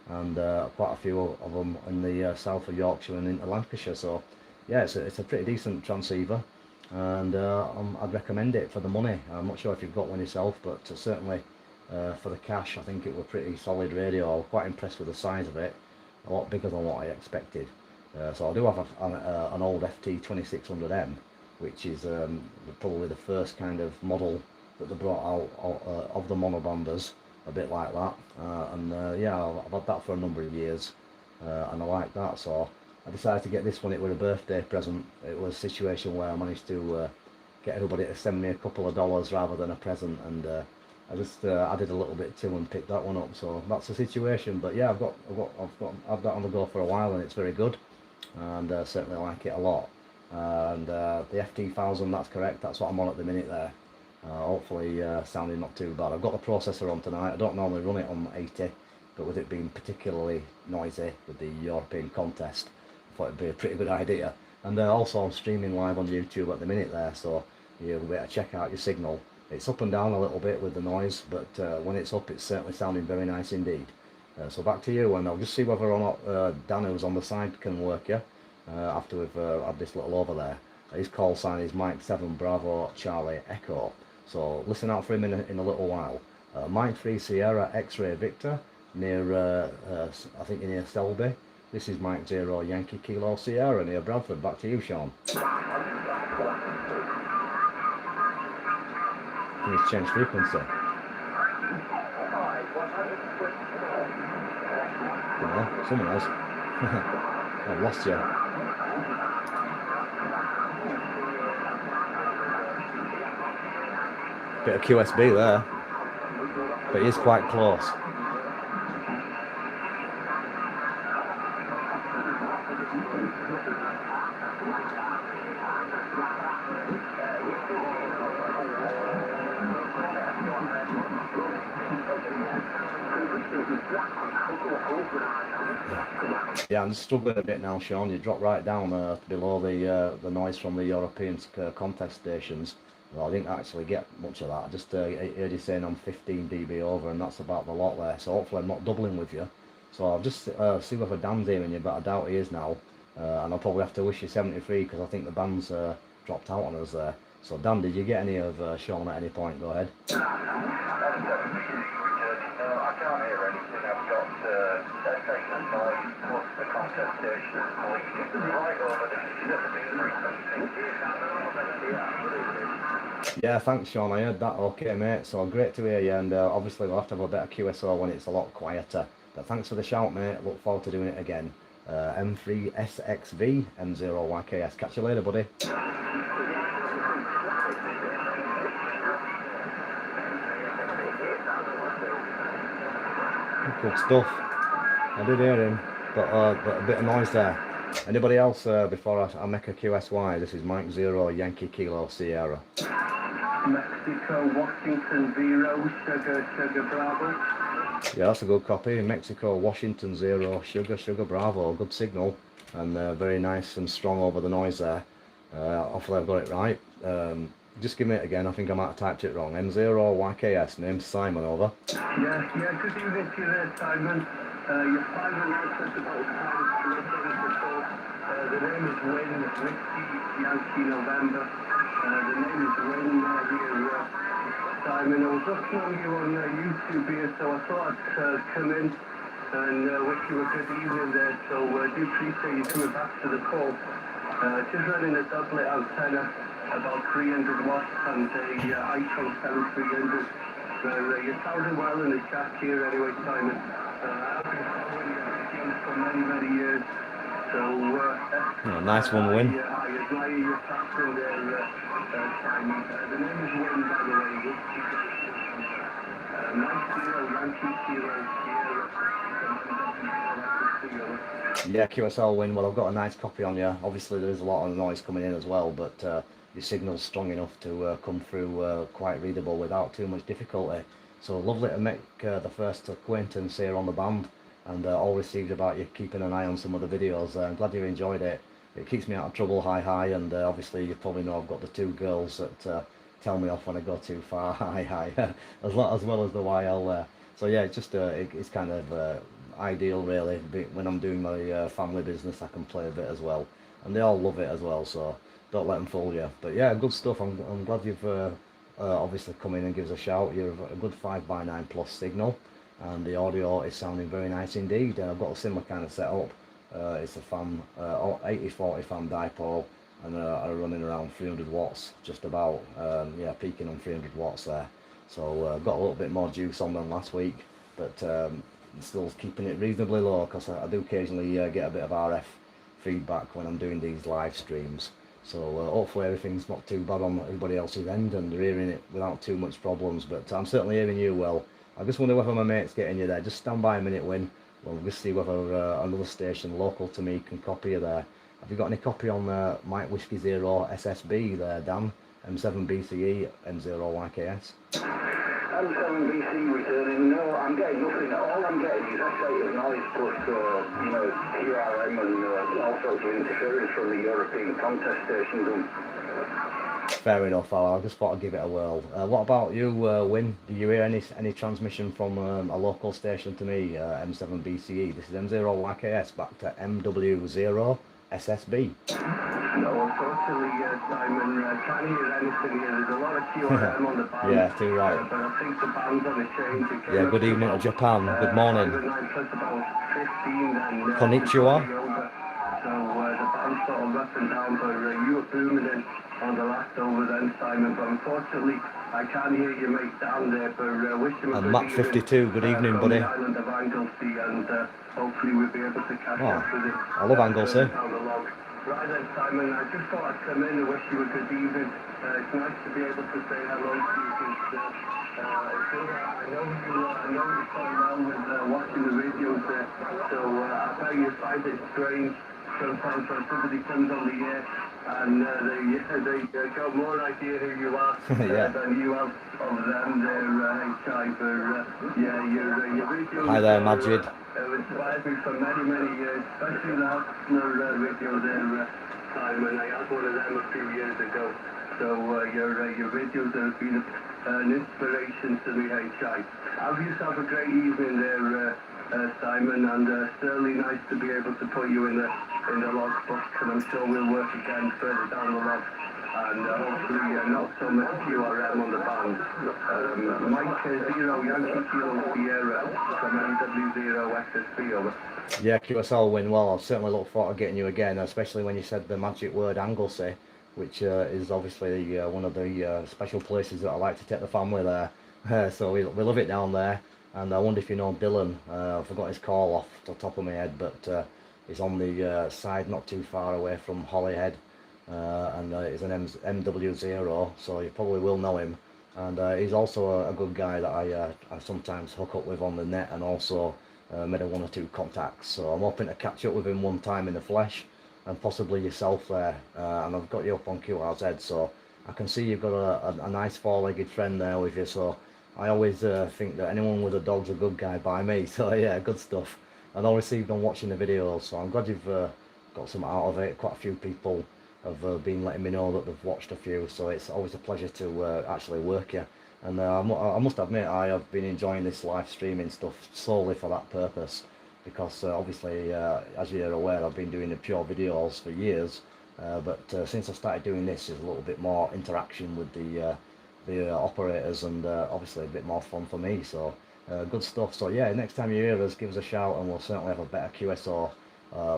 and quite a few of them in the south of Yorkshire and into Lancashire. So yeah, it's a pretty decent transceiver, and I'd recommend it for the money. I'm not sure if you've got one yourself, but certainly for the cash, I think it was pretty solid radio. I was quite impressed with the size of it, a lot bigger than what I expected. So I do have an old FT 2600M, which is probably the first kind of model that they brought out of the monobanders, a bit like that. Yeah, I've had that for a number of years, and I like that. So I decided to get this one. It was a birthday present. It was a situation where I managed to get everybody to send me a couple of dollars rather than a present, and I just added a little bit too and picked that one up. So that's the situation. But yeah, I've that on the go for a while, and it's very good, and certainly like it a lot. The FT1000, that's correct. That's what I'm on at the minute there. Hopefully sounding not too bad. I've got the processor on tonight. I don't normally run it on 80, but with it being particularly noisy with the European contest, I thought it'd be a pretty good idea. And also I'm streaming live on YouTube at the minute there, so you'll better check out your signal. It's up and down a little bit with the noise, but when it's up, it's certainly sounding very nice indeed. So back to you, and I'll just see whether or not Dan, who's on the side, can work you after we've had this little over there. His call sign is Mike 7 Bravo Charlie Echo. So listen out for him in a little while. Mike 3 Sierra X-Ray Victor near, I think near Selby. This is Mike 0 Yankee Kilo Sierra near Bradford. Back to you, Sean. He's changed frequency. Yeah, someone else. I've lost you. Bit of QSB there, but he is quite close. Yeah, I'm just struggling a bit now, Sean. You dropped right down below the noise from the European contest stations. Well, I didn't actually get much of that. I just heard you saying I'm 15 dB over, and that's about the lot there. So hopefully I'm not doubling with you. So I'll just see whether Dan's hearing you, but I doubt he is now. And I'll probably have to wish you 73 because I think the band's dropped out on us there. So Dan, did you get any of Sean at any point? Go ahead. I can't hear anything. I've got excellent noise plus the contest station right over the Yeah, thanks, Sean. I heard that. Okay, mate. So great to hear you, and obviously we'll have to have a better QSO when it's a lot quieter. But thanks for the shout, mate. Look forward to doing it again. M3SXV, M0YKS. Catch you later, buddy. Good stuff. I did hear him, but a bit of noise there. Anybody else before I make a QSY? This is Mike 0 Yankee Kilo Sierra. Mexico, Washington 0, Sugar Bravo. Yeah, that's a good copy. Mexico, Washington 0, Sugar Bravo. Good signal, and very nice and strong over the noise there. Hopefully I've got it right. Just give me it again. I think I might have typed it wrong. M0YKS, name's Simon, over. Yeah, good evening to you there, Simon. Your final answer to about the name is Wayne, Whiskey, Yankee, November. The name is Wayne here, Simon. I was looking on you on YouTube here, so I thought I'd come in and wish you a good evening there. So I do appreciate you coming back to the call. Just running a doublet antenna, about 300 watts, and a iPhone 7 300. You're sounding well in the chat here anyway, Simon. I've been following your videos for many years. So, nice one, Win. I admire your passion there, Simon. The name is Win, by the way. Yeah, QSL Win. Well, I've got a nice copy on you. Obviously, there is a lot of noise coming in as well, but your signal's strong enough to come through quite readable without too much difficulty. So lovely to make the first acquaintance here on the band, and all received about you keeping an eye on some of the videos. I'm glad you enjoyed it. It keeps me out of trouble, hi, and obviously you probably know I've got the two girls that tell me off when I go too far, hi, as well as the YL there. So yeah, it's just it's kind of ideal really. When I'm doing my family business, I can play a bit as well, and they all love it as well. So don't let them fool you. But yeah, good stuff. I'm glad you've obviously come in and give us a shout. You're a good 5x9 plus signal, and the audio is sounding very nice indeed. I've got a similar kind of setup. It's a fan, 80/40 fan dipole, and I'm running around 300 watts, just about, yeah, peaking on 300 watts there. So got a little bit more juice on than last week, but still keeping it reasonably low because I do occasionally get a bit of RF feedback when I'm doing these live streams. So hopefully everything's not too bad on everybody else's end and they're hearing it without too much problems. But I'm certainly hearing you well. I just wonder whether my mate's getting you there. Just stand by a minute, Win. We'll just see whether another station local to me can copy you there. Have you got any copy on Mike Whiskey Zero SSB there, Dan? M7BCE, M0YKS? M7BC returning. No, I'm getting nothing. All I'm getting is S8 of noise plus, QRM and all sorts of interference from the European contest stations. Fair enough, I just thought I'd give it a whirl. What about you, Win? Do you hear any transmission from a local station to me, M7BCE? This is M0YKS back to MW0 SSB. No, unfortunately, Simon, can't hear anything here. There's a lot of QRM on the band. Yeah, too right. But I think the band's on a change again. Yeah, good evening to Japan. Good morning. Konnichiwa. So the band's sort of up and down, but you were booming in on the last over then, Simon. But unfortunately, I can't hear you, mate, down there. But wish him a And good Matt 52, good evening, buddy. the island of Anglesey, and hopefully we'll be able to catch up with it. I love Anglesey. Right then, Simon, I just thought I'd come in and wish you a good evening. It's nice to be able to say hello to you because I know you quite well with watching the videos there. So I bet you find it strange sometimes when somebody comes on the air and they got more idea who you are than you have of them. They're Chiver. Your videos. Hi there, Majid. Inspired me for many years, especially the Hustler video there, Simon. I had one of them a few years ago. So your videos have been an inspiration to me, HI. Have yourself a great evening there, Simon, and certainly nice to be able to put you in the logbook, and I'm sure we'll work again further down the log. And hopefully not so much QRM on the band. Mike 0 Yankee Kilo Sierra from MW0 SSB over. Yeah, QSL Win. Well, I've certainly looked forward to getting you again, especially when you said the magic word Anglesey, which is obviously one of the special places that I like to take the family there. So we love it down there. And I wonder if you know Dylan. I forgot his call off the top of my head, but he's on the side not too far away from Holyhead. And he's an MW0, so you probably will know him. And he's also a good guy that I sometimes hook up with on the net, and also made one or two contacts. So I'm hoping to catch up with him one time in the flesh, and possibly yourself there. And I've got you up on QRZ, so I can see you've got a nice four-legged friend there with you. So I always think that anyone with a dog's a good guy by me. So yeah, good stuff. And I received on watching the videos, so I'm glad you've got some out of it. Quite a few people have been letting me know that they've watched a few, so it's always a pleasure to actually work you. And I must admit, I have been enjoying this live streaming stuff solely for that purpose, because obviously, as you're aware, I've been doing the pure videos for years, but since I started doing this, there's a little bit more interaction with the operators, and obviously a bit more fun for me. So good stuff. So yeah, next time you hear us, give us a shout, and we'll certainly have a better QSO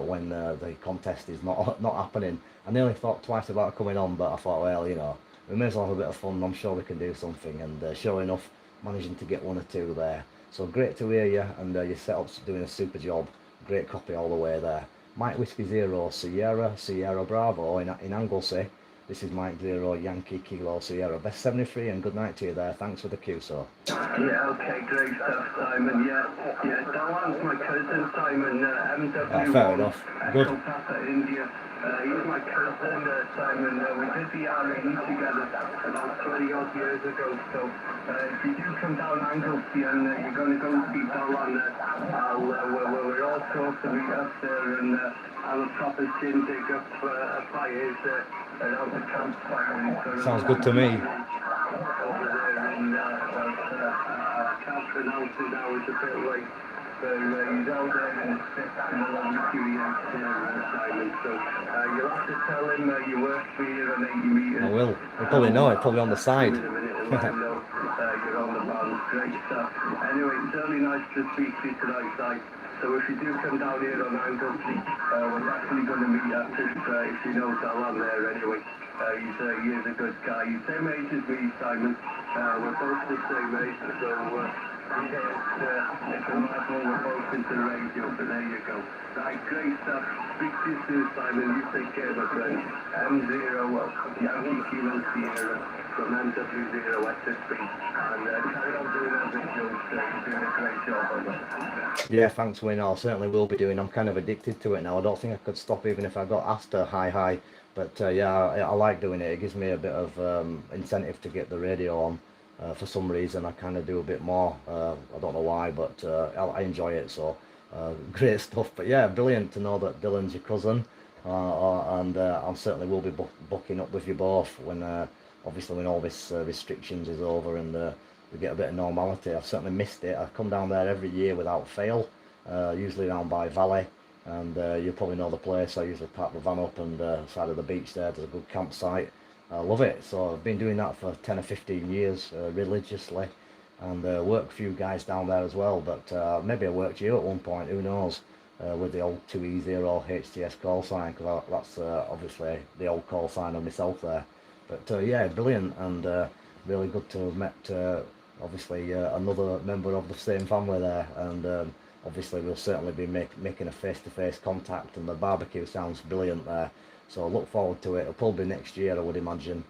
when the contest is not happening. I nearly thought twice about coming on, but I thought, well, you know, we may as well have a bit of fun. I'm sure we can do something, and sure enough, managing to get one or two there. So great to hear you, and your setup's doing a super job. Great copy all the way there. Mike Whiskey 0 Sierra Bravo in Anglesey. This is Mike 0 Yankee Kilo Sierra. Best 73, and good night to you there. Thanks for the QSO. Yeah, okay, great stuff, Simon. Yeah, that one's my cousin, Simon, MW1. Fair enough. Good. Echo Papa India. He's my cousin, Simon. We did the RAE together about 20 odd years ago. So if you do come down Anglesey and you're going to go see Dolan, we're all sorts to meet up there and have a proper shindig up by his around the campfire. Sounds good to me. Over there in I can't pronounce it now, it's a bit late. But he's out there in the stick and along with QEX there, Simon. So you'll have to tell him you work for here and 80 metres. I will. He'll probably know it, probably on the side. Wait a minute and let him know you're on the band. Great stuff. Anyway, it's really nice to speak to you tonight, Si. So if you do come down here on Anglesey, we're definitely going to meet up if you know Dalan there anyway. He's a good guy. He's the same age as me, Simon. We're both the same age, so it's remarkable we're both into radio, but there you go. Right, great stuff. Speak to you soon, Simon. You take care, my friend. M0, well, Yankee Kilo Sierra from M0YKS, and carry on doing our videos. You're doing a great job on that. Yeah, thanks, Win. I certainly will be doing. I'm kind of addicted to it now. I don't think I could stop even if I got asked to hi. But yeah, I like doing it. It gives me a bit of incentive to get the radio on. For some reason, I kind of do a bit more. I don't know why, but I enjoy it. So great stuff. But yeah, brilliant to know that Dylan's your cousin, and I certainly will be booking up with you both when obviously when all this restrictions is over and we get a bit of normality. I've certainly missed it. I come down there every year without fail, usually around by Valley. And you probably know the place. I usually park the van up and side of the beach there. There's a good campsite. I love it. So I've been doing that for 10 or 15 years religiously, and worked a few guys down there as well. But maybe I worked you at one point, who knows, with the old 2E0 HTS call sign, because that's obviously the old call sign of myself there. But yeah, brilliant, and really good to have met obviously another member of the same family there, and obviously we'll certainly be making a face-to-face contact, and the barbecue sounds brilliant there, so I look forward to it. It'll probably be next year, I would imagine,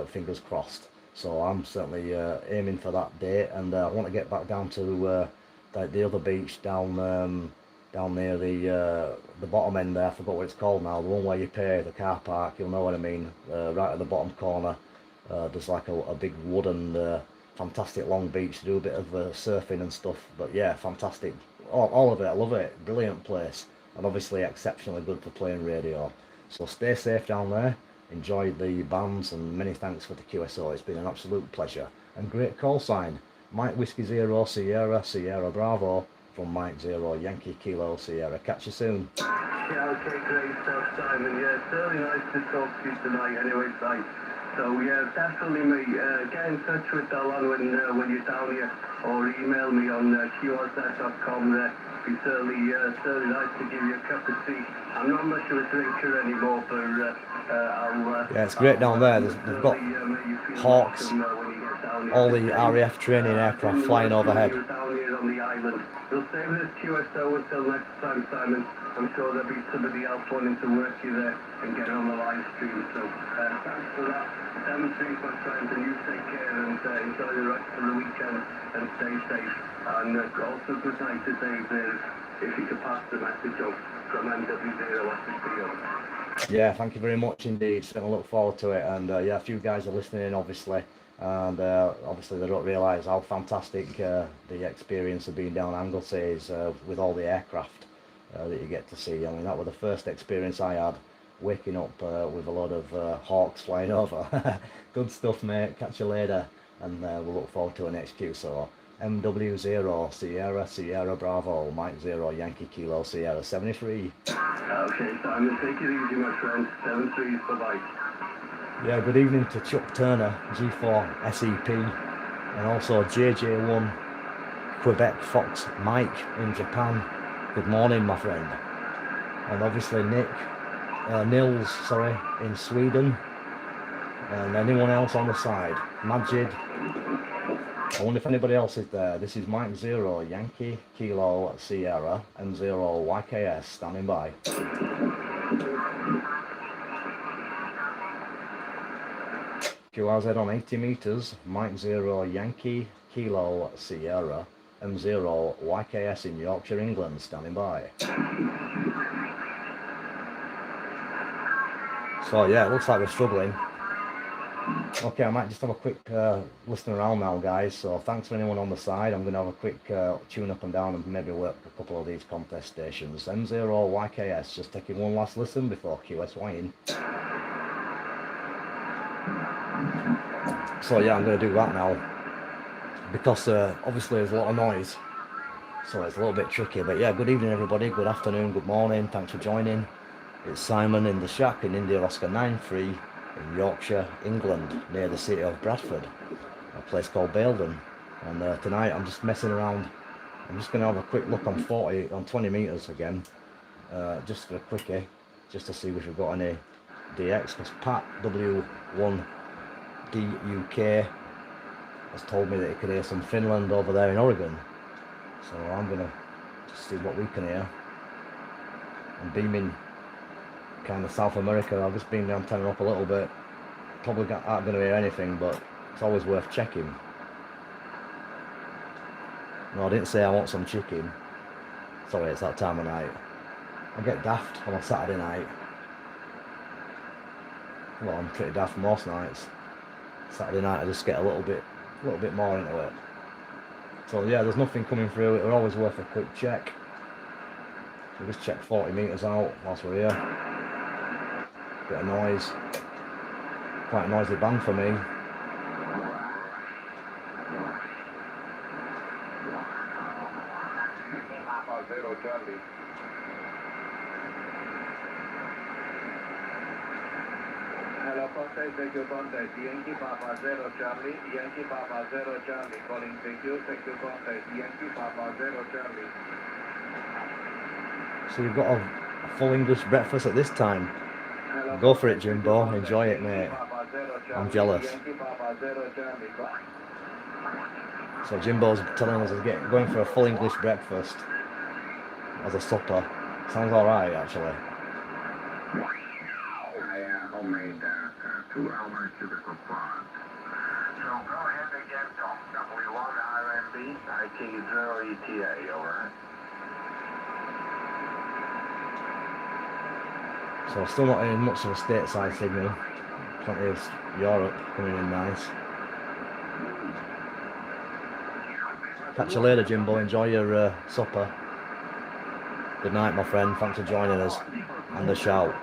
fingers crossed. So I'm certainly aiming for that date, and I want to get back down to the other beach down near the bottom end there. I forgot what it's called now, the one where you pay the car park, you'll know what I mean, right at the bottom corner. There's like a big wooden fantastic long beach to do a bit of surfing and stuff. But yeah, fantastic, all of it. I love it. Brilliant place, and obviously exceptionally good for playing radio. So stay safe down there, enjoy the bands, and many thanks for the QSO. It's been an absolute pleasure, and great call sign, Mike Whiskey Zero Sierra Sierra Bravo from Mike Zero Yankee Kilo Sierra. Catch you soon. Yeah, okay, great stuff, Simon. Yeah, it's really nice to talk to you tonight anyway, Si. So yeah, definitely mate, get in touch with Dylan when you're down here, or email me on qrz.com there. It'd be certainly nice to give you a cup of tea. I'm not much of a drinker anymore, but yeah, it's great down there. They've got Hawks, all the RAF training aircraft flying overhead. Down here on the island. We'll save this QSO until next time, Simon. I'm sure there'll be somebody else wanting to work you there and get on the live stream. So thanks for that. Demonstrate, my friends, and you take care and enjoy the rest of the weekend and stay safe. And also good night to Dave there, if you could pass the message on from M0YKS. Yeah, thank you very much indeed. Certainly look forward to it. And yeah, a few guys are listening in, obviously. And obviously they don't realise how fantastic the experience of being down Anglesey is with all the aircraft that you get to see. I mean, that was the first experience I had, waking up with a lot of hawks flying over. Good stuff, mate. Catch you later, and we'll look forward to an HQ. So MW0 Sierra Sierra Bravo Mike Zero Yankee Kilo Sierra 73. Okay, Simon, take it easy, my friend. 73, bye-bye. Yeah, good evening to Chuck Turner, G4 SEP, and also JJ1 Quebec Fox Mike in Japan. Good morning, my friend. And obviously Nils, in Sweden, and anyone else on the side. Majid. I wonder if anybody else is there. This is Mike Zero Yankee Kilo Sierra M0YKS standing by. QRZ on 80 meters, Mike Zero Yankee Kilo Sierra M0YKS in Yorkshire, England, standing by. So yeah, it looks like we're struggling. Okay, I might just have a quick listen around now, guys. So thanks for anyone on the side. I'm going to have a quick tune up and down and maybe work a couple of these contest stations. M0YKS, just taking one last listen before QSY in. So yeah, I'm going to do that now, because obviously there's a lot of noise, so it's a little bit tricky. But yeah, good evening everybody, good afternoon, good morning, thanks for joining. It's Simon in the shack in India Oscar 93 in Yorkshire, England, near the city of Bradford, a place called Baildon. And tonight I'm just messing around. I'm just going to have a quick look on 20 meters again, just for a quickie, just to see if we've got any DX, because Pat W1DUK has told me that he could hear some Finland over there in Oregon. So I'm gonna just see what we can hear. I'm beaming kind of South America. I've just been down turning up a little bit. Probably aren't going to hear anything, but it's always worth checking. No, I didn't say I want some chicken. Sorry, it's that time of night. I get daft on a Saturday night. Well, I'm pretty daft most nights. Saturday night I just get a little bit more into it. So yeah, there's nothing coming through. It's always worth a quick check. We'll just check 40 metres out whilst we're here. Bit of noise. Quite a noisy band for me. Hello, contact, thank you, contact, Yankee Papa 0 Charlie, Yankee Papa 0 Charlie, calling, thank you, contact, Yankee Papa 0 Charlie. So you've got a full English breakfast at this time. Go for it, Jimbo. Enjoy it, mate. I'm jealous. So Jimbo's telling us he's going for a full English breakfast as a supper. Sounds alright, actually. Homemade 2 hours to the coupon. So go ahead again, Tom. W1 RMB, IT0 ETA, over. So still not in much of a stateside signal. Plenty of Europe coming in nice. Catch you later, Jimbo. Enjoy your supper. Good night, my friend. Thanks for joining us. And a shout.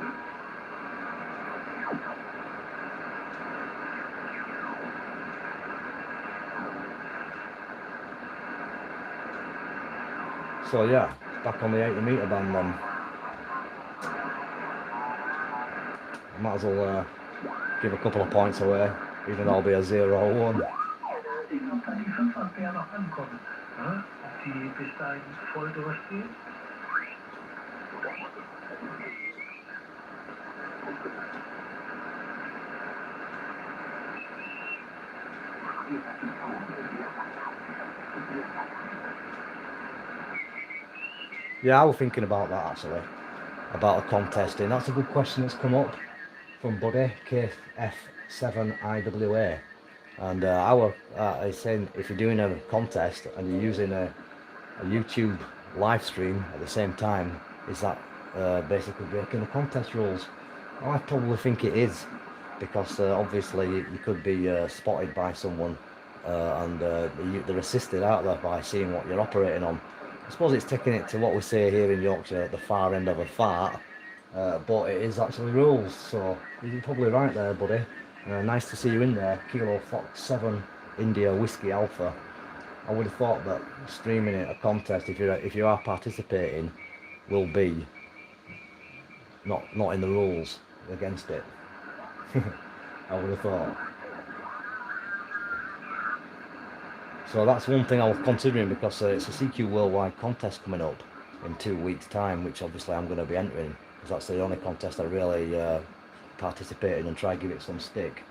So yeah, back on the 80 metre band then. Might as well give a couple of points away, even though I'll be a 0-1. Yeah, I was thinking about that actually, about a contesting. That's a good question that's come up from Buddy KF7IWA, and he's saying if you're doing a contest and you're using a YouTube live stream at the same time, is that basically breaking the contest rules? Well, I probably think it is, because obviously you could be spotted by someone and they're assisted out there by seeing what you're operating on. I suppose it's taking it to what we say here in Yorkshire at the far end of a fart, but it is actually rules, so you're probably right there, buddy. Nice to see you in there. Kilo Fox 7 India Whiskey Alpha. I would have thought that streaming it, a contest, if you are participating, will be not in the rules against it. I would have thought. So that's one thing I was considering, because it's a CQ Worldwide contest coming up in 2 weeks' time, which obviously I'm going to be entering, because that's the only contest I really participate in and try to give it some stick.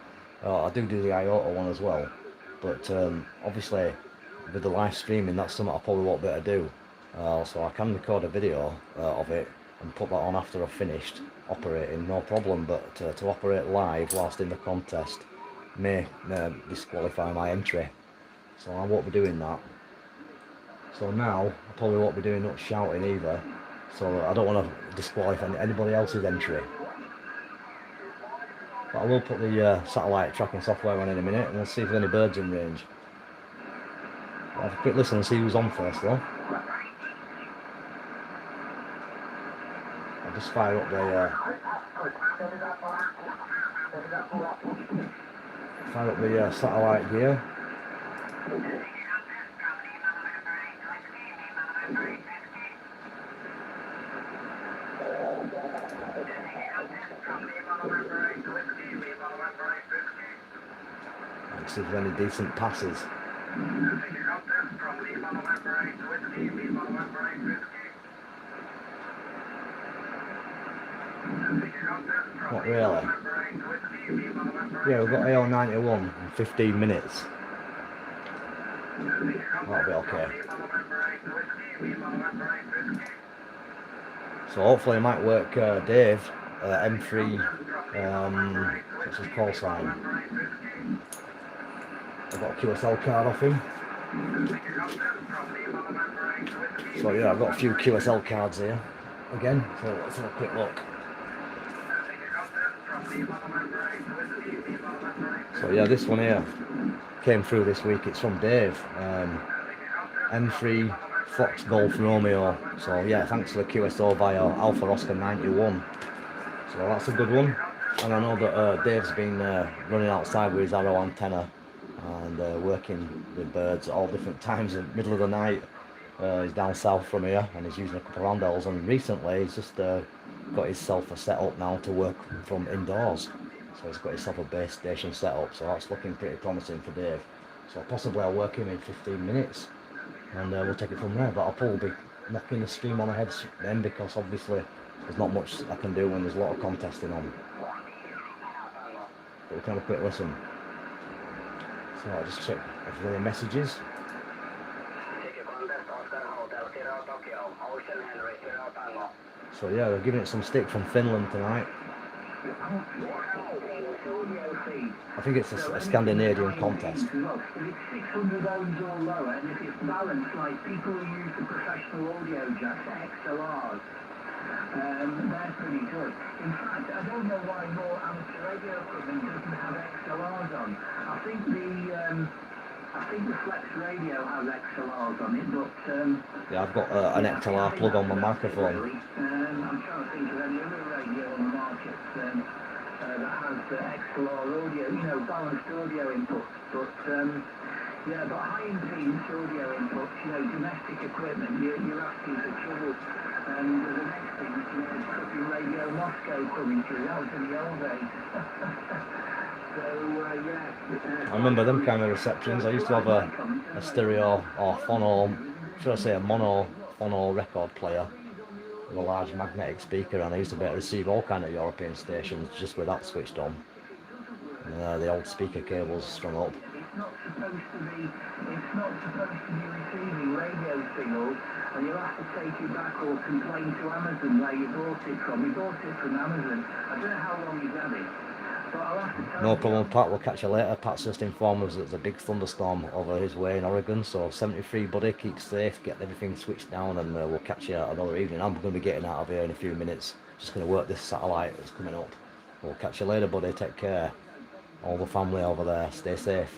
I do the IOTA one as well, but obviously with the live streaming, that's something I probably won't be able to do. So I can record a video of it and put that on after I've finished operating, no problem, but to operate live whilst in the contest may disqualify my entry. So I won't be doing that. So now I probably won't be doing much shouting either, so I don't want to disqualify anybody else's entry. But I will put the satellite tracking software on in a minute, and we'll see if there's any birds in range. I'll have a quick listen and see who's on first though. I'll just fire up the satellite gear. Let's see if there's any decent passes. Not really. Yeah, we've got AO91 in 15 minutes. That'll be okay. So hopefully it might work Dave, M3, what's his call sign? I've got a QSL card off him. So yeah, I've got a few QSL cards here again, so let's have a quick look. So yeah, this one here came through this week, it's from Dave. M3 Fox Golf Romeo. So yeah, thanks for the QSO via Alpha Oscar 91. So that's a good one. And I know that Dave's been running outside with his arrow antenna and working with birds at all different times in the middle of the night. He's down south from here and he's using a couple of handhelds, and recently he's just got himself a setup now to work from indoors. So he's got himself a base station set up, so that's looking pretty promising for Dave. So possibly I'll work him in 15 minutes and we'll take it from there, but I'll probably be knocking the stream on the head then, because obviously there's not much I can do when there's a lot of contesting on. But we'll have a quick listen. So I'll just check if there's any messages. So yeah, we're giving it some stick from Finland tonight. I think it's a Scandinavian contest. If it's 600 ohms or lower, and if it's balanced like people who use the professional audio jacks, XLRs, they're pretty good. In fact, I don't know why more amateur radio equipment doesn't have XLRs on. I think the Flex Radio has XLRs on it, but yeah, I've got an XLR plug on my microphone. I'm trying to think of any other radio on the market that has XLR audio, balanced audio inputs. But but high impedance audio inputs, domestic equipment, you're asking for trouble. And the next thing, fucking Radio Moscow coming through. That was in the old days. I remember them kind of receptions. I used to have a stereo or phono, should I say a mono phono record player with a large magnetic speaker, and I used to be able to receive all kind of European stations just with that switched on. And, the old speaker cables strung up. It's not supposed to be receiving radio signals, and you'll have to take it back or complain to Amazon where you bought it from. You bought it from Amazon. I don't know how long you've had it. No problem, Pat. We'll catch you later. Pat's just informed us that there's a big thunderstorm over his way in Oregon. So 73, buddy, keep safe, get everything switched down, and we'll catch you another evening. I'm going to be getting out of here in a few minutes. Just going to work this satellite that's coming up. We'll catch you later, buddy. Take care. All the family over there, stay safe.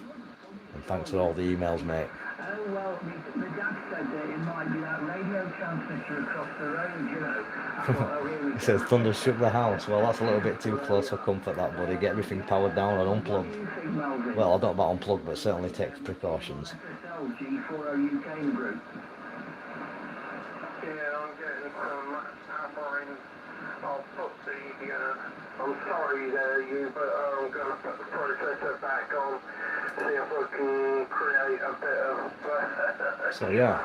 And thanks for all the emails, mate. Oh, well, the dad said that it might be that radio transmitter across the road, He says thunder shook the house. Well, that's a little bit too close for comfort, that, buddy. Get everything powered down and unplugged. Well, I don't know about unplugged, but certainly take precautions. G40 UK group. Yeah, I'm getting some hammering. I'll put I'm sorry there, but I'm going to put the processor back on, see if we can create a bit of... So yeah,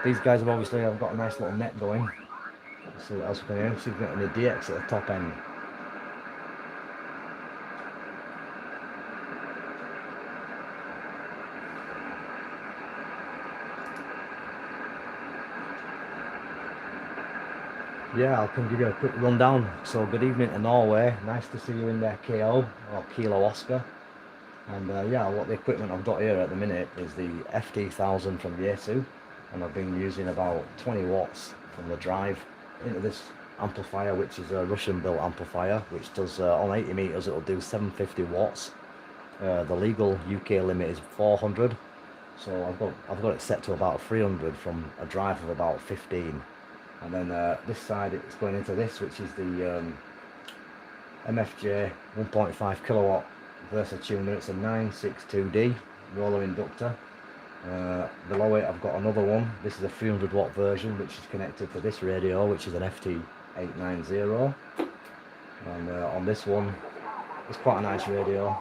these guys have obviously got a nice little net going. Let's see what else we can hear. See if we've got any DX at the top end. Yeah, I can give you a quick rundown. So good evening to Norway. Nice to see you in there, KO, or Kilo Oscar. And yeah, what the equipment I've got here at the minute is the FT1000 from Yaesu. And I've been using about 20 watts from the drive into this amplifier, which is a Russian built amplifier, which does on 80 meters it'll do 750 watts. The legal UK limit is 400. So I've got it set to about 300 from a drive of about 15. And then this side it's going into this, which is the MFJ 1.5 kilowatt Versatuner. It's a 962D roller inductor. Below it I've got another one. This is a 300 watt version, which is connected to this radio, which is an FT890. And on this one, it's quite a nice radio.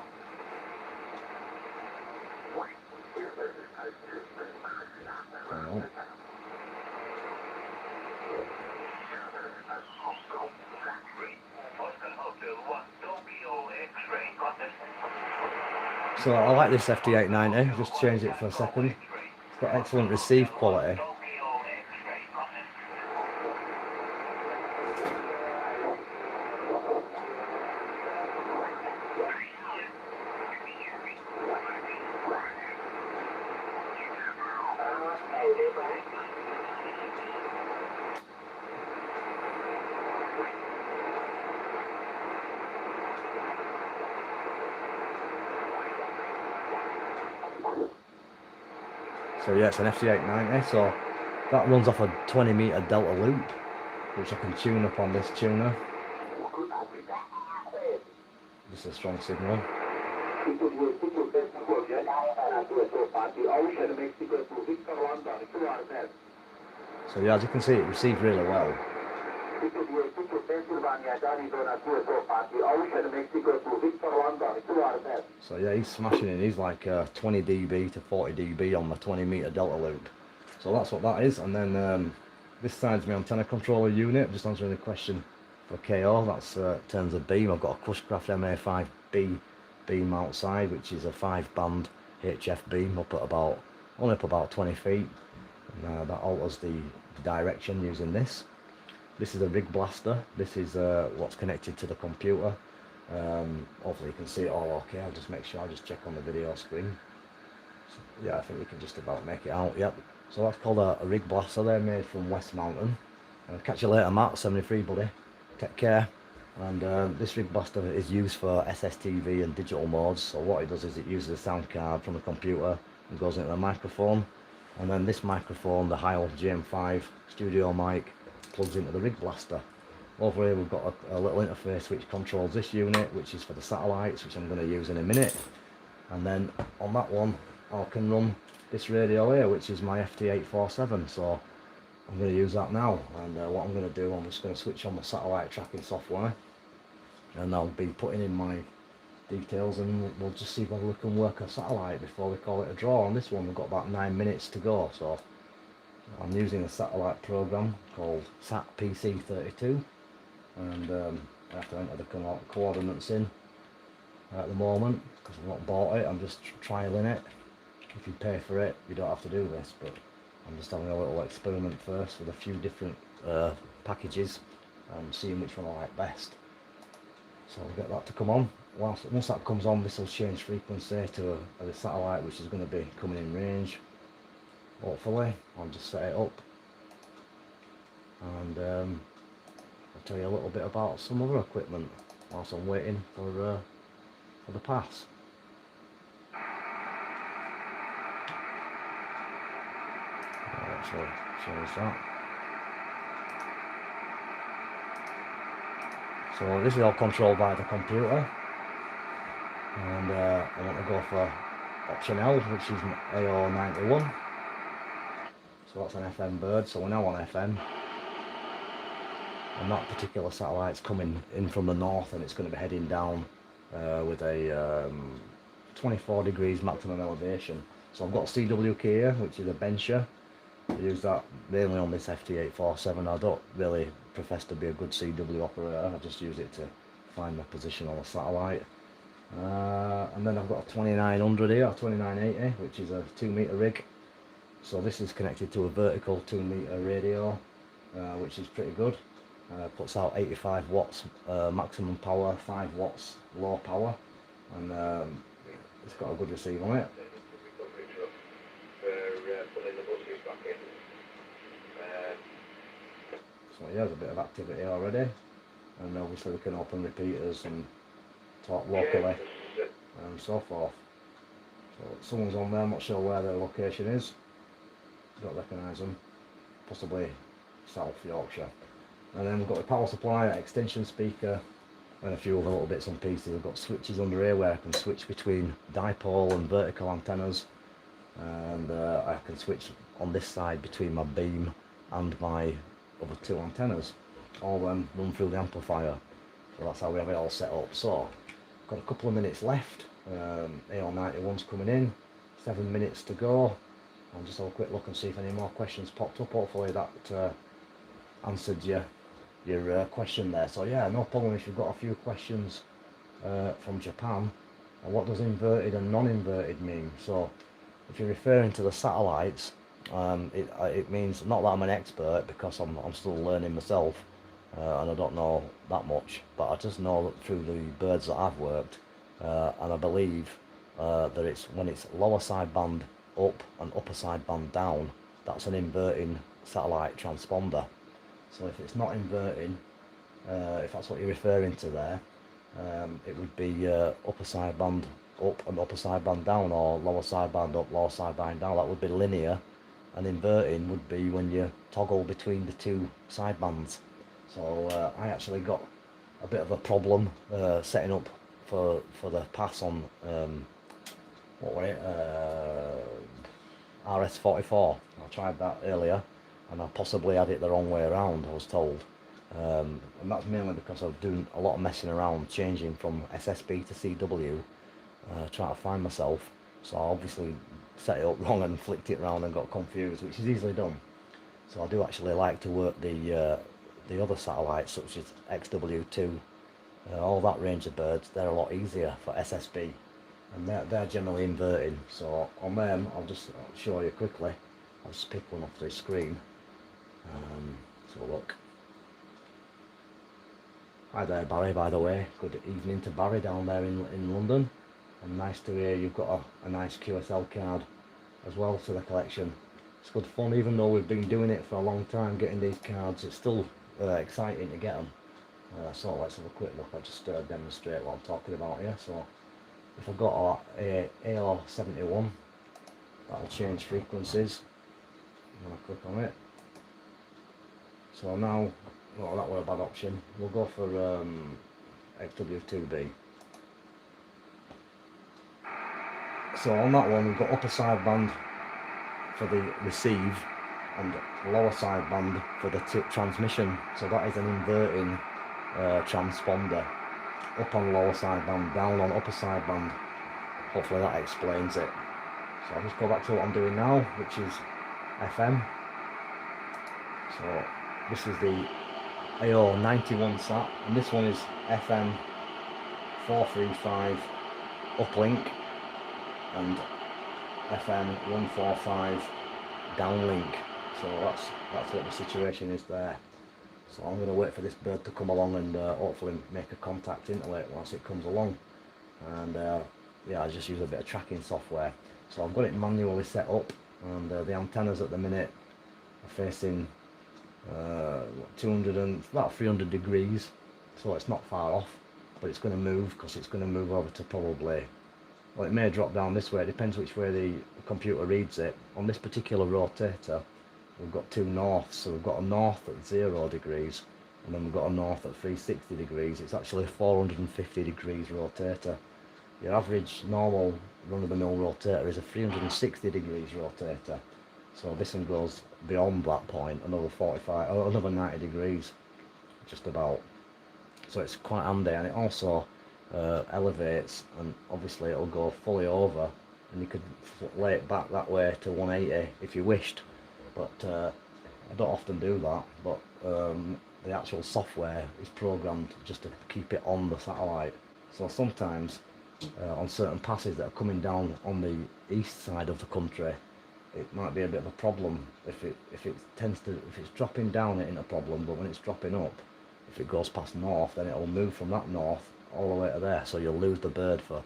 So I like this FT890, just change it for a second. It's got excellent receive quality. So yeah, it's an FT890, so that runs off a 20-meter delta loop, which I can tune up on this tuner. Just a strong signal. So yeah, as you can see, it receives really well. So yeah, he's smashing it. He's like 20 dB to 40 dB on the 20-meter delta loop. So that's what that is. And then this side's my antenna controller unit. Just answering the question for KO. That's turns of beam. I've got a Cushcraft MA5B beam outside, which is a 5-band HF beam only up about 20 feet. And that alters the direction using this. This is a rig blaster. This is what's connected to the computer. Hopefully you can see it all okay. I'll just make sure I just check on the video screen. So, yeah, I think you can just about make it out. Yep. So that's called a rig blaster. They're made from West Mountain. Catch you later, Matt. 73, buddy. Take care. And this rig blaster is used for SSTV and digital modes. So what it does is it uses a sound card from the computer and goes into the microphone. And then this microphone, the Heil GM5 studio mic, plugs into the rig blaster. Over here we've got a little interface which controls this unit, which is for the satellites, which I'm going to use in a minute. And then on that one I can run this radio here, which is my FT847. So I'm going to use that now. And what I'm going to do, I'm just going to switch on the satellite tracking software, and I'll be putting in my details, and we'll just see whether we can work a satellite before we call it a draw. On this one we've got about 9 minutes to go, so I'm using a satellite program called SAT PC32, and I have to enter the coordinates in at the moment because I've not bought it. I'm just trialing it. If you pay for it, you don't have to do this, but I'm just having a little experiment first with a few different packages and seeing which one I like best. So I'll get that to come on. Once that comes on, this will change frequency to the satellite, which is going to be coming in range. Hopefully, I'll just set it up, and I'll tell you a little bit about some other equipment whilst I'm waiting for the pass. So change that. So this is all controlled by the computer, and I want to go for option L, which is AO91. So that's an FM bird, so we're now on FM. And that particular satellite's coming in from the north, and it's going to be heading down with a 24 degrees maximum elevation. So I've got CWK here, which is a bencher. I use that mainly on this FT847. I don't really profess to be a good CW operator. I just use it to find my position on the satellite. And then I've got a 2900 here, a 2980, which is a 2-meter rig. So this is connected to a vertical 2-meter radio, which is pretty good. Puts out 85 watts maximum power, 5 watts low power, and it's got a good receive on it. So yeah, there's a bit of activity already, and obviously we can open repeaters and talk locally and so forth. So someone's on there, I'm not sure where their location is, don't recognise them, possibly South Yorkshire. And then we've got the power supply, extension speaker, and a few other little bits and pieces. We've got switches under here where I can switch between dipole and vertical antennas, and I can switch on this side between my beam and my other 2 antennas. All them run through the amplifier. So that's how we have it all set up. So got a couple of minutes left. AO91's coming in, 7 minutes to go. I'll just have a quick look and see if any more questions popped up. Hopefully that answered your question there. So yeah, no problem if you've got a few questions from Japan. And what does inverted and non-inverted mean? So if you're referring to the satellites, it means, not that I'm an expert because I'm still learning myself, and I don't know that much, but I just know that through the birds that I've worked, and I believe that it's when it's lower sideband up and upper sideband down, that's an inverting satellite transponder. So if it's not inverting, if that's what you're referring to there, it would be upper sideband up and upper sideband down, or lower sideband up, lower sideband down. That would be linear, and inverting would be when you toggle between the two sidebands. So I actually got a bit of a problem setting up for the pass on what were it, RS44. I tried that earlier, and I possibly had it the wrong way around, I was told. And that's mainly because I was doing a lot of messing around, changing from SSB to CW, trying to find myself. So I obviously set it up wrong and flicked it around and got confused, which is easily done. So I do actually like to work the other satellites, such as XW2, all that range of birds. They're a lot easier for SSB, and they're generally inverting. So on them, I'll just show you quickly. I'll just pick one off the screen. So look. Hi there, Barry, by the way. Good evening to Barry down there in London. And nice to hear you've got a nice QSL card as well to the collection. It's good fun, even though we've been doing it for a long time, getting these cards. It's still exciting to get them. So let's have a quick look. I'll just demonstrate what I'm talking about here. So if I've got a AR71, that'll change frequencies. I'm going to click on it. So now, well, that was a bad option. We'll go for XW2B. So on that one, we've got upper sideband for the receive and lower sideband for the transmission. So that is an inverting transponder. Up on lower sideband, down on upper sideband. Hopefully that explains it. So I'll just go back to what I'm doing now, which is FM. So this is the AO91 sat, and this one is FM 435 uplink and FM 145 downlink. So that's what the situation is there. So I'm going to wait for this bird to come along and hopefully make a contact into it once it comes along. And yeah, I just use a bit of tracking software. So I've got it manually set up, and the antennas at the minute are facing 200 and about 300 degrees, so it's not far off, but it's going to move because it's going to move over to probably, well, it may drop down this way. It depends which way the computer reads it. On this particular rotator, we've got two norths. So we've got a north at 0 degrees, and then we've got a north at 360 degrees. It's actually a 450 degrees rotator. Your average normal run-of-the-mill rotator is a 360 degrees rotator. So this one goes beyond that point, another 45, or another 90 degrees, just about. So it's quite handy, and it also elevates, and obviously it'll go fully over, and you could lay it back that way to 180 if you wished. But I don't often do that. But the actual software is programmed just to keep it on the satellite. So sometimes on certain passes that are coming down on the east side of the country, it might be a bit of a problem. If it's dropping down, it ain't a problem, but when it's dropping up, if it goes past north, then it'll move from that north all the way to there, so you'll lose the bird for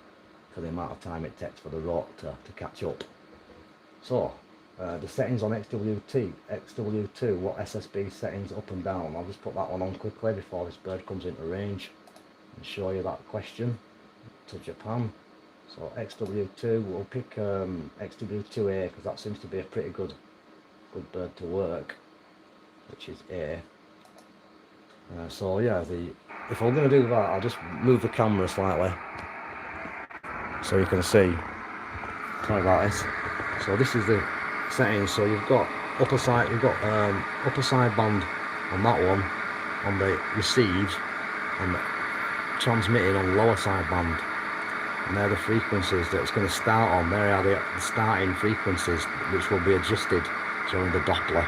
the amount of time it takes for the rot to catch up. So the settings on XW2, what SSB settings up and down, I'll just put that one on quickly before this bird comes into range and show you that question to Japan. So XW2, we'll pick XW2A because that seems to be a pretty good bird to work, which is A. So yeah, if I'm going to do that, I'll just move the camera slightly so you can see. Sorry about this. So this is the settings. So you've got upper side band on that one, on the receive, and transmitting on lower side band. And they're the frequencies that it's going to start on. There are the starting frequencies, which will be adjusted during the Doppler.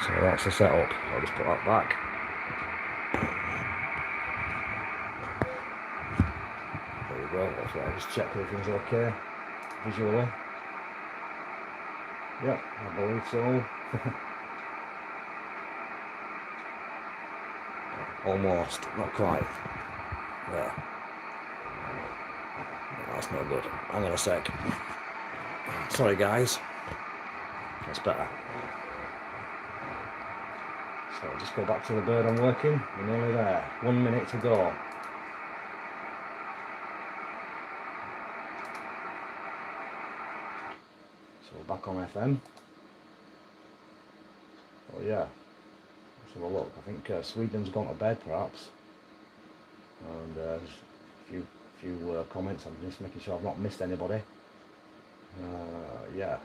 So that's the setup. I'll just put that back. There we go. So I'll just check everything's okay visually. Yep, I believe so. Almost, not quite. There. That's not good. Hang on a sec. Sorry guys. That's better. So I'll just go back to the bird I'm working. We're nearly there. 1 minute to go. So we're back on FM. Oh yeah. Let's have a look. I think Sweden's gone to bed perhaps. And just a few comments. I'm just making sure I've not missed anybody. Yeah.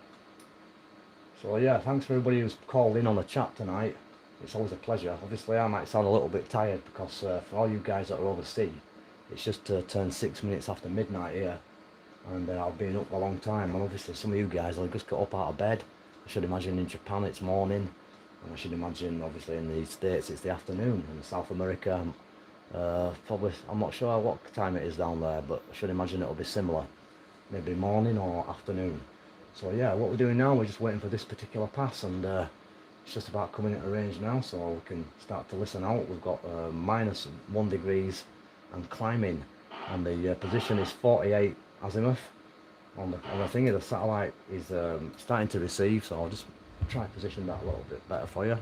So yeah, thanks for everybody who's called in on the chat tonight. It's always a pleasure. Obviously I might sound a little bit tired because for all you guys that are overseas, it's just turned 6 minutes after midnight here, and I've been up a long time, and obviously some of you guys have just got up out of bed. I should imagine in Japan it's morning, and I should imagine obviously in the States it's the afternoon, and in South America probably, I'm not sure what time it is down there, but I should imagine it'll be similar, maybe morning or afternoon. So yeah, what we're doing now, we're just waiting for this particular pass, and it's just about coming into range now, so we can start to listen out. We've got -1 degrees and climbing, and the position is 48 azimuth on the thing. The satellite is starting to receive, so I'll just try and position that a little bit better for you.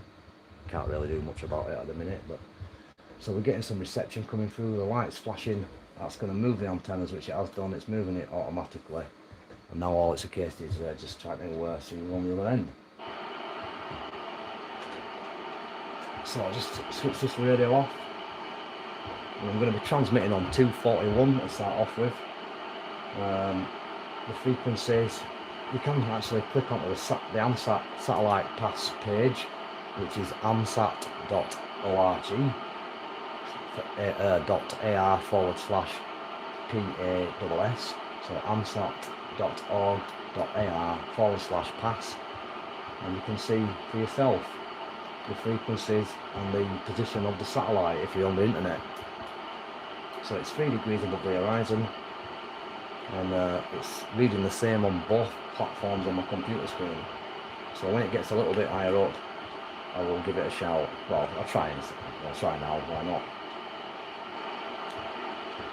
Can't really do much about it at the minute, but so we're getting some reception coming through. The light's flashing. That's going to move the antennas, which it has done. It's moving it automatically, and now all it's a case is just trying to see you on the other end. So I'll just switch this radio off. And I'm going to be transmitting on 241 to start off with. The frequencies, you can actually click onto the AMSAT satellite pass page, which is amsat.org .ar/PASS. So amsat.org.ar/pass, and you can see for yourself the frequencies and the position of the satellite if you're on the internet. So it's 3 degrees above the horizon, and it's reading the same on both platforms on my computer screen. So when it gets a little bit higher up, I will give it a shout. Well, I'll try now, why not?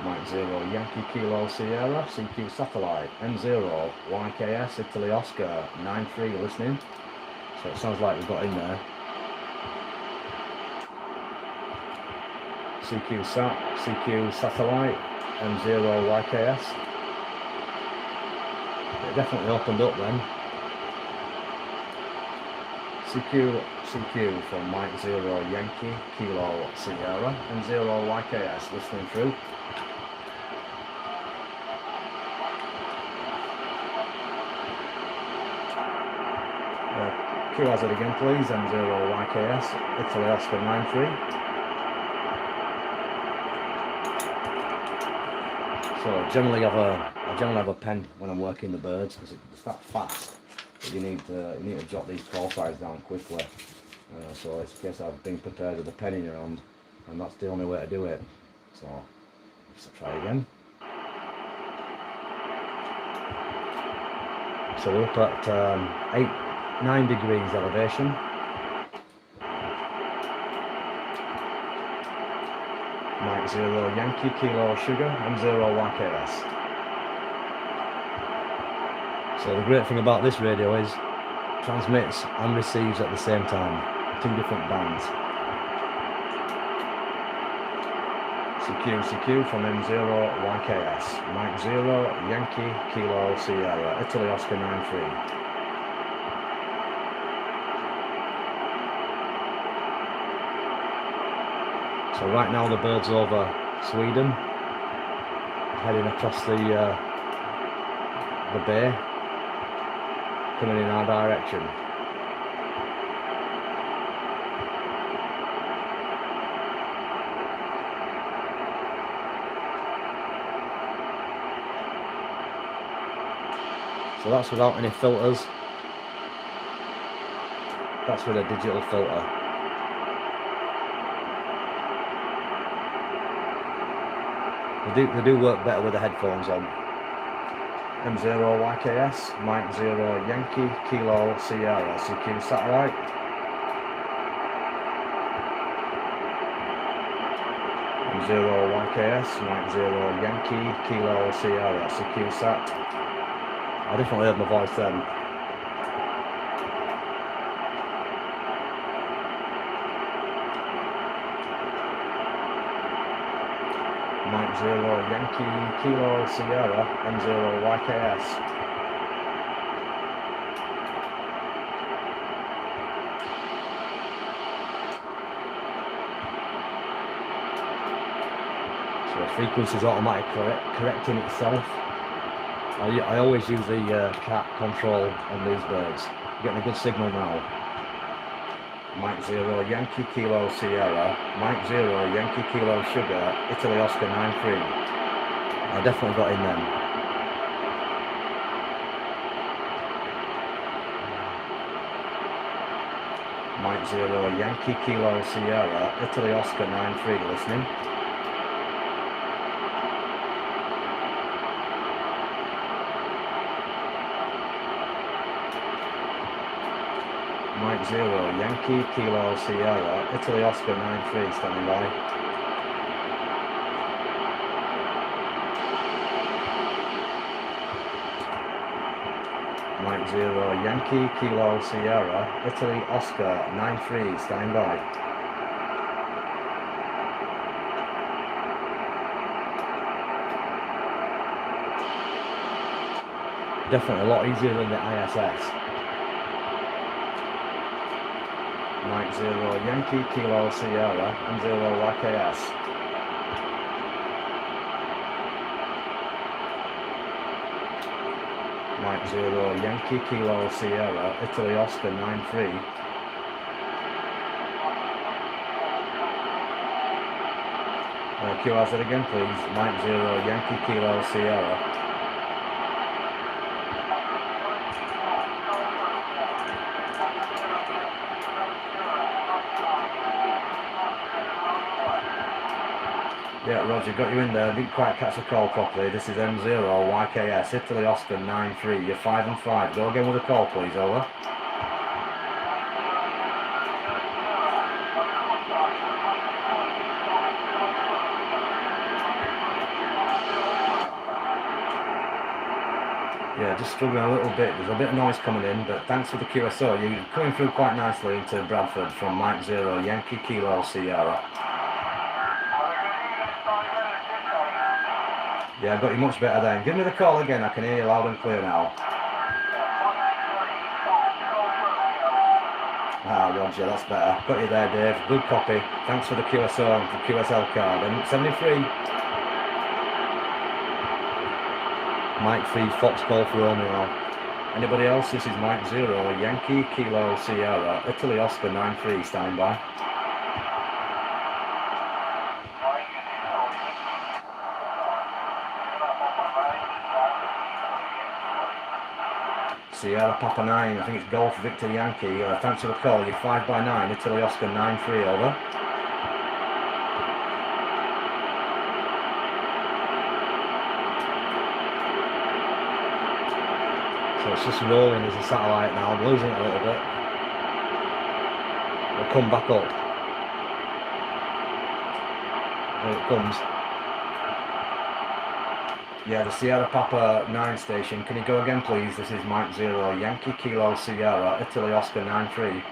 M0 Yankee Kilo Sierra, CQ Satellite, M0YKS Italy Oscar 93, you're listening. So it sounds like we've got in there. CQ Satellite, M0YKS. It definitely opened up then. CQ from Mike 0 Yankee Kilo Sierra, M0YKS listening through. Q hazard again please, M0YKS Italy Oscar 93. So I generally have a pen when I'm working the birds because it's that fast that you need to jot these call signs down quickly. So it's a case I've been prepared with a pen in your hand, and that's the only way to do it. So let's try again. So we're up at 9 degrees elevation. Mike 0 Yankee Kilo Sugar, M0YKS. So the great thing about this radio is transmits and receives at the same time, 2 different bands. CQ from M0YKS, Mike 0 Yankee Kilo Sierra, Italy Oscar 93. So right now the bird's over Sweden, heading across the bay, coming in our direction. So that's without any filters. That's with a digital filter. They do work better with the headphones on. M0YKS, Mike 0 Yankee Kilo Sierra CQ satellite. M0YKS, Mike 0 Yankee Kilo Sierra CQ sat. I definitely heard my voice then. Mike 0 Yankee Kilo Sierra M0YKS. So the frequency is automatically correcting itself. I always use the cat control on these birds. Getting a good signal now. Mike 0 Yankee Kilo Sierra, Mike 0 Yankee Kilo Sugar, Italy Oscar 93. I definitely got in them. Mike 0 Yankee Kilo Sierra, Italy Oscar 93 listening. Mike 0 Yankee Kilo Sierra, Italy Oscar 93 standing by. Mike 0 Yankee Kilo Sierra, Italy Oscar 93 standing by. Definitely a lot easier than the ISS. Mike 0 Yankee Kilo Sierra M0YKS. Mike 0 Yankee Kilo Sierra, Italy Oscar 93. QRZ it again please. Mike 0 Yankee Kilo Sierra. Yeah, Roger, got you in there. Didn't quite catch the call properly. This is M0YKS, Italy Oscar 93. You're 5 and 5. Go again with a call, please. Over. Yeah, just struggling a little bit. There's a bit of noise coming in, but thanks for the QSO. You're coming through quite nicely into Bradford from Mike 0 Yankee Kilo Sierra. Yeah, I got you much better then. Give me the call again, I can hear you loud and clear now. Ah, Roger, that's better. Got you there, Dave. Good copy. Thanks for the QSO and the QSL card. And 73. Mike 3, Fox Golf Romeo. Anybody else? This is Mike 0, Yankee Kilo Sierra, Italy Oscar 93, standing by. Sierra Papa 9, I think it's Golf Victor Yankee. Thanks for the call. You're 5 by 9, Italy Oscar 93, over. So it's just rolling as a satellite now. I'm losing it a little bit. It'll come back up. There it comes. Yeah, the Sierra Papa 9 station. Can you go again, please? This is Mike 0, Yankee Kilo Sierra, Italy Oscar 93.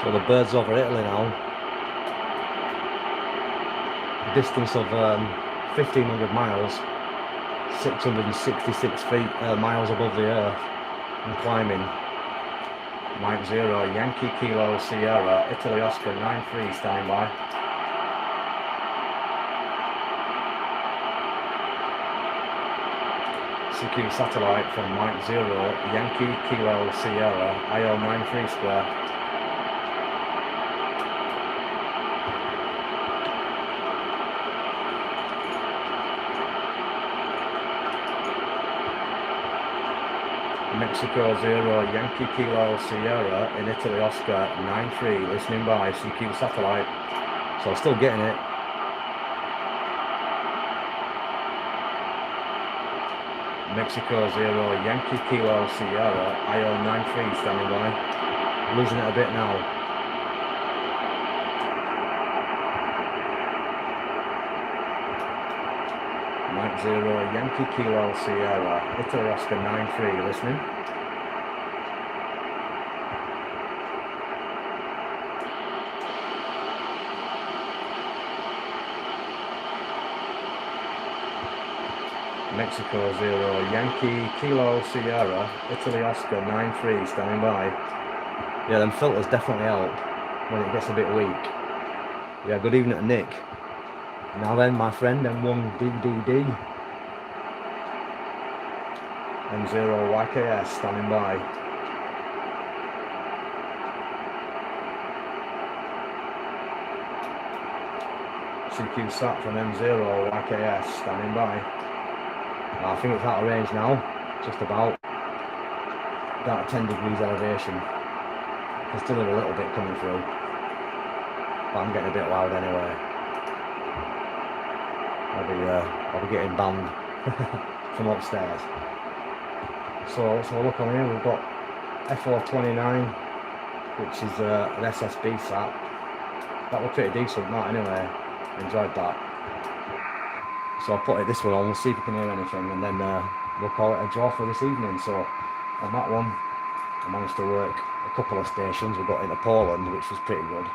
So the bird's over Italy now. A distance of 1,500 miles. 666 miles above the earth and climbing. Mike 0 Yankee Kilo Sierra, Italy Oscar 93 standing by. CQ satellite from Mike 0 Yankee Kilo Sierra, IO 93 square. Mexico 0, Yankee Kilo Sierra in Italy Oscar 9-3, listening by CQ Satellite. So I'm still getting it. Mexico 0, Yankee Kilo Sierra, IO 9-3, standing by. Losing it a bit now. Mike 0, Yankee Kilo Sierra, Italy Oscar 9-3, listening. Mexico 0, Yankee Kilo Sierra, Italy Oscar 9-3, standing by. Yeah, them filters definitely help when it gets a bit weak. Yeah, good evening to Nick. Now then, my friend, M1DDD. M0YKS, standing by. CQ Sat from M0YKS, standing by. I think it's out of range now, just about. About 10 degrees elevation. There's still a little bit coming through, but I'm getting a bit loud anyway. I'll be getting banned from upstairs. So let's have a look on here. We've got F429, which is an SSB sat. That was pretty decent, that anyway. Enjoyed that. So I'll put it this one on, we'll see if we can hear anything, and then we'll call it a draw for this evening. So on that one, I managed to work a couple of stations. We got into Poland, which was pretty good.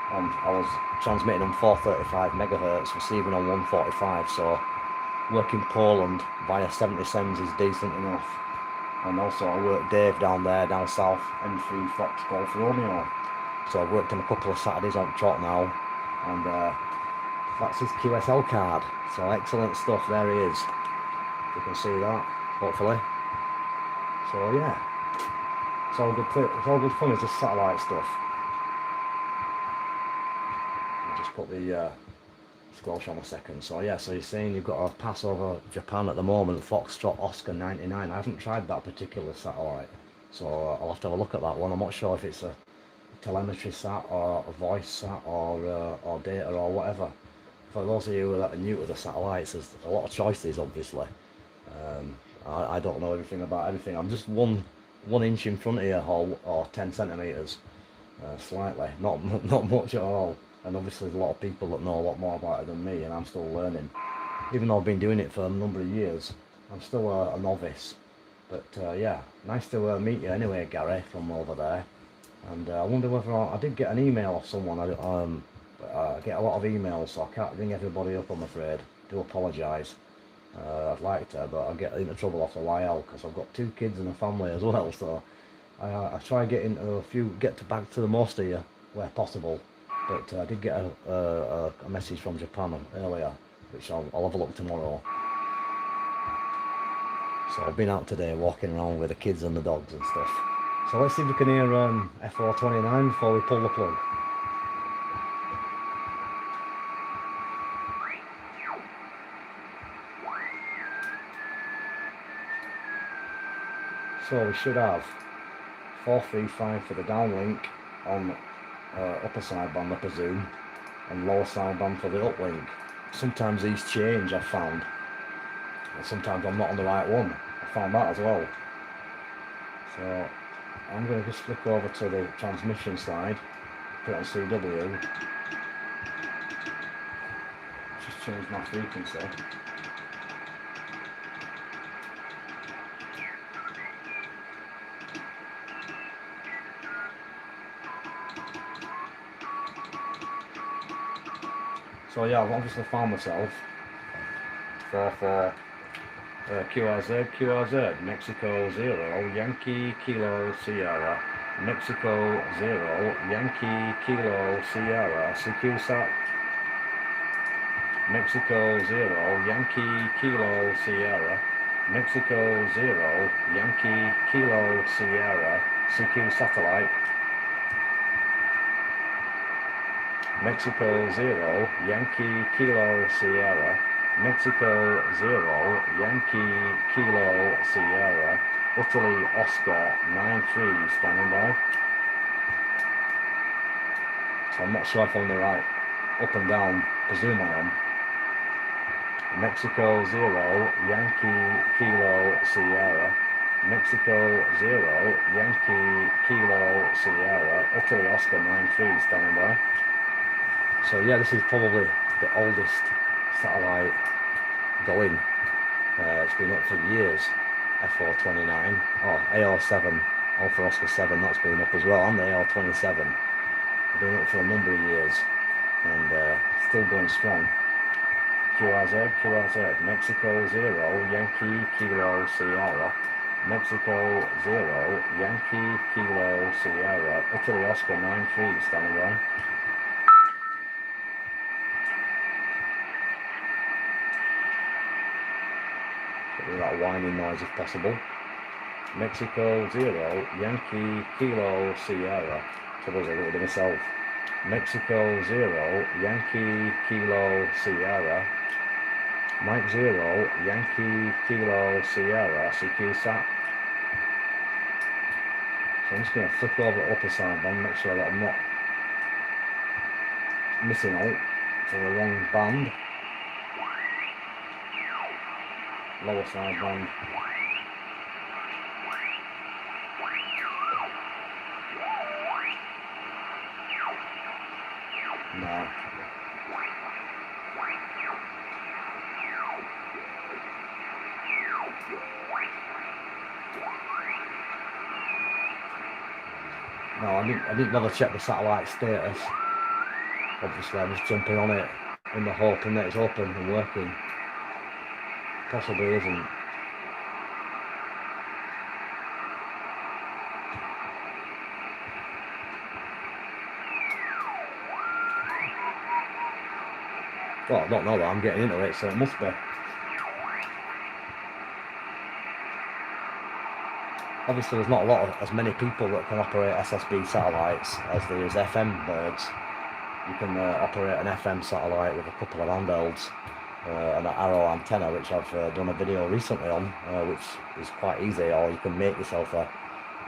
I was transmitting on 435 megahertz, receiving on 145, so working Poland via 70 cents is decent enough. And also I worked Dave down there, down south, M3 Fox Golf Romeo. So I've worked on a couple of Saturdays on trot now, and that's his QSL card. So excellent stuff, there he is. You can see that, hopefully. So yeah, it's all good fun, it's just satellite stuff. I'll just put the squelch on a second. So yeah, so you're saying you've got to pass over Japan at the moment, Foxtrot Oscar 99. I haven't tried that particular satellite, so I'll have to have a look at that one. I'm not sure if it's a telemetry sat or a voice sat or data or whatever. For those of you that are new to the satellites, there's a lot of choices, obviously. I don't know everything about everything. I'm just one inch in front of you, or 10 centimeters, slightly, not much at all. And obviously there's a lot of people that know a lot more about it than me, and I'm still learning. Even though I've been doing it for a number of years, I'm still a novice. But yeah, nice to meet you anyway, Gary, from over there. And I wonder whether I did get an email off someone. I get a lot of emails, so I can't ring everybody up, I'm afraid. Do apologise. I'd like to, but I get into trouble after a while because I've got 2 kids and a family as well. So I try getting back to the most of you where possible. But I did get a message from Japan earlier, which I'll have a look tomorrow. So I've been out today walking around with the kids and the dogs and stuff. So let's see if we can hear F429 before we pull the plug. So we should have 435 for the downlink on upper sideband, I presume, and lower sideband for the uplink. Sometimes these change, I've found, and sometimes I'm not on the right one. I found that as well. So I'm going to just flick over to the transmission side, put it on CW, just change my frequency. So yeah, I've obviously found myself for QRZ, Mexico 0, Yankee Kilo Sierra, Mexico 0, Yankee Kilo Sierra, CQ Sat, Mexico 0, Yankee Kilo Sierra, Mexico 0, Yankee Kilo Sierra, CQ Satellite, Mexico 0, Yankee Kilo Sierra, Mexico 0, Yankee Kilo Sierra, Italy Oscar 93 standing by. So I'm not sure if I'm the right up and down, presume I am. Mexico 0, Yankee Kilo Sierra. Mexico 0, Yankee Kilo Sierra. Italy Oscar 93 standing by. So yeah, this is probably the oldest satellite going. It's been up for years. F429, AR7, Alpha Oscar 7, that's been up as well, and the AR27. Been up for a number of years, and still going strong. QRZ, Mexico 0, Yankee Kilo Sierra. Mexico 0, Yankee Kilo Sierra. Italy Oscar 93 standing by. Get that whining noise if possible. Mexico 0, Yankee Kilo Sierra. Troubles I got it myself. Mexico 0, Yankee Kilo Sierra. Mike 0, Yankee Kilo Sierra, CQ sat. So I'm just going to flick over the upper sideband, make sure that I'm not missing out for the wrong band. Lower sideband. No. No, I didn't bother check the satellite status. Obviously, I was jumping on it in the hope that it's open and working. Possibly isn't. Well, I don't know that, I'm getting into it, so it must be. Obviously, there's not as many people that can operate SSB satellites as there is FM birds. You can operate an FM satellite with a couple of handhelds, and an arrow antenna, which I've done a video recently on, which is quite easy, or you can make yourself a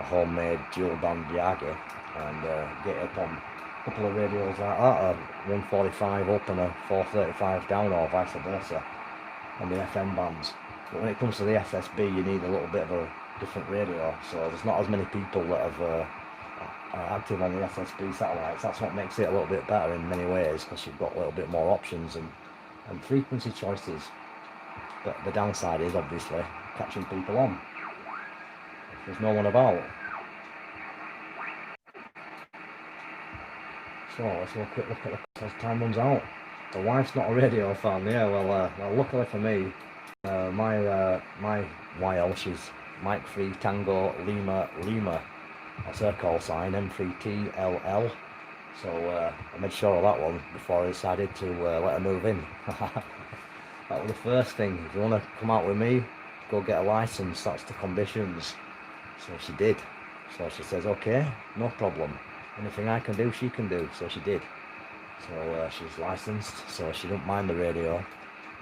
homemade dual band Yagi and get up on a couple of radios like that, a 145 up and a 435 down, or vice versa on the FM bands. But when it comes to the SSB, you need a little bit of a different radio, so there's not as many people that are active on the SSB satellites. That's what makes it a little bit better in many ways, because you've got a little bit more options and frequency choices. But the downside is obviously catching people on if there's no one about. So let's have a quick look at the time runs out. The wife's not a radio fan. Yeah, well luckily for me, my YL, she's Mike 3 Tango Lima, that's her call sign, M3TLL. So I made sure of that one before I decided to let her move in. That was the first thing. If you want to come out with me, go get a license, that's the conditions. So she did. So she says, okay, no problem. Anything I can do, she can do. So she did. So she's licensed, so she don't mind the radio,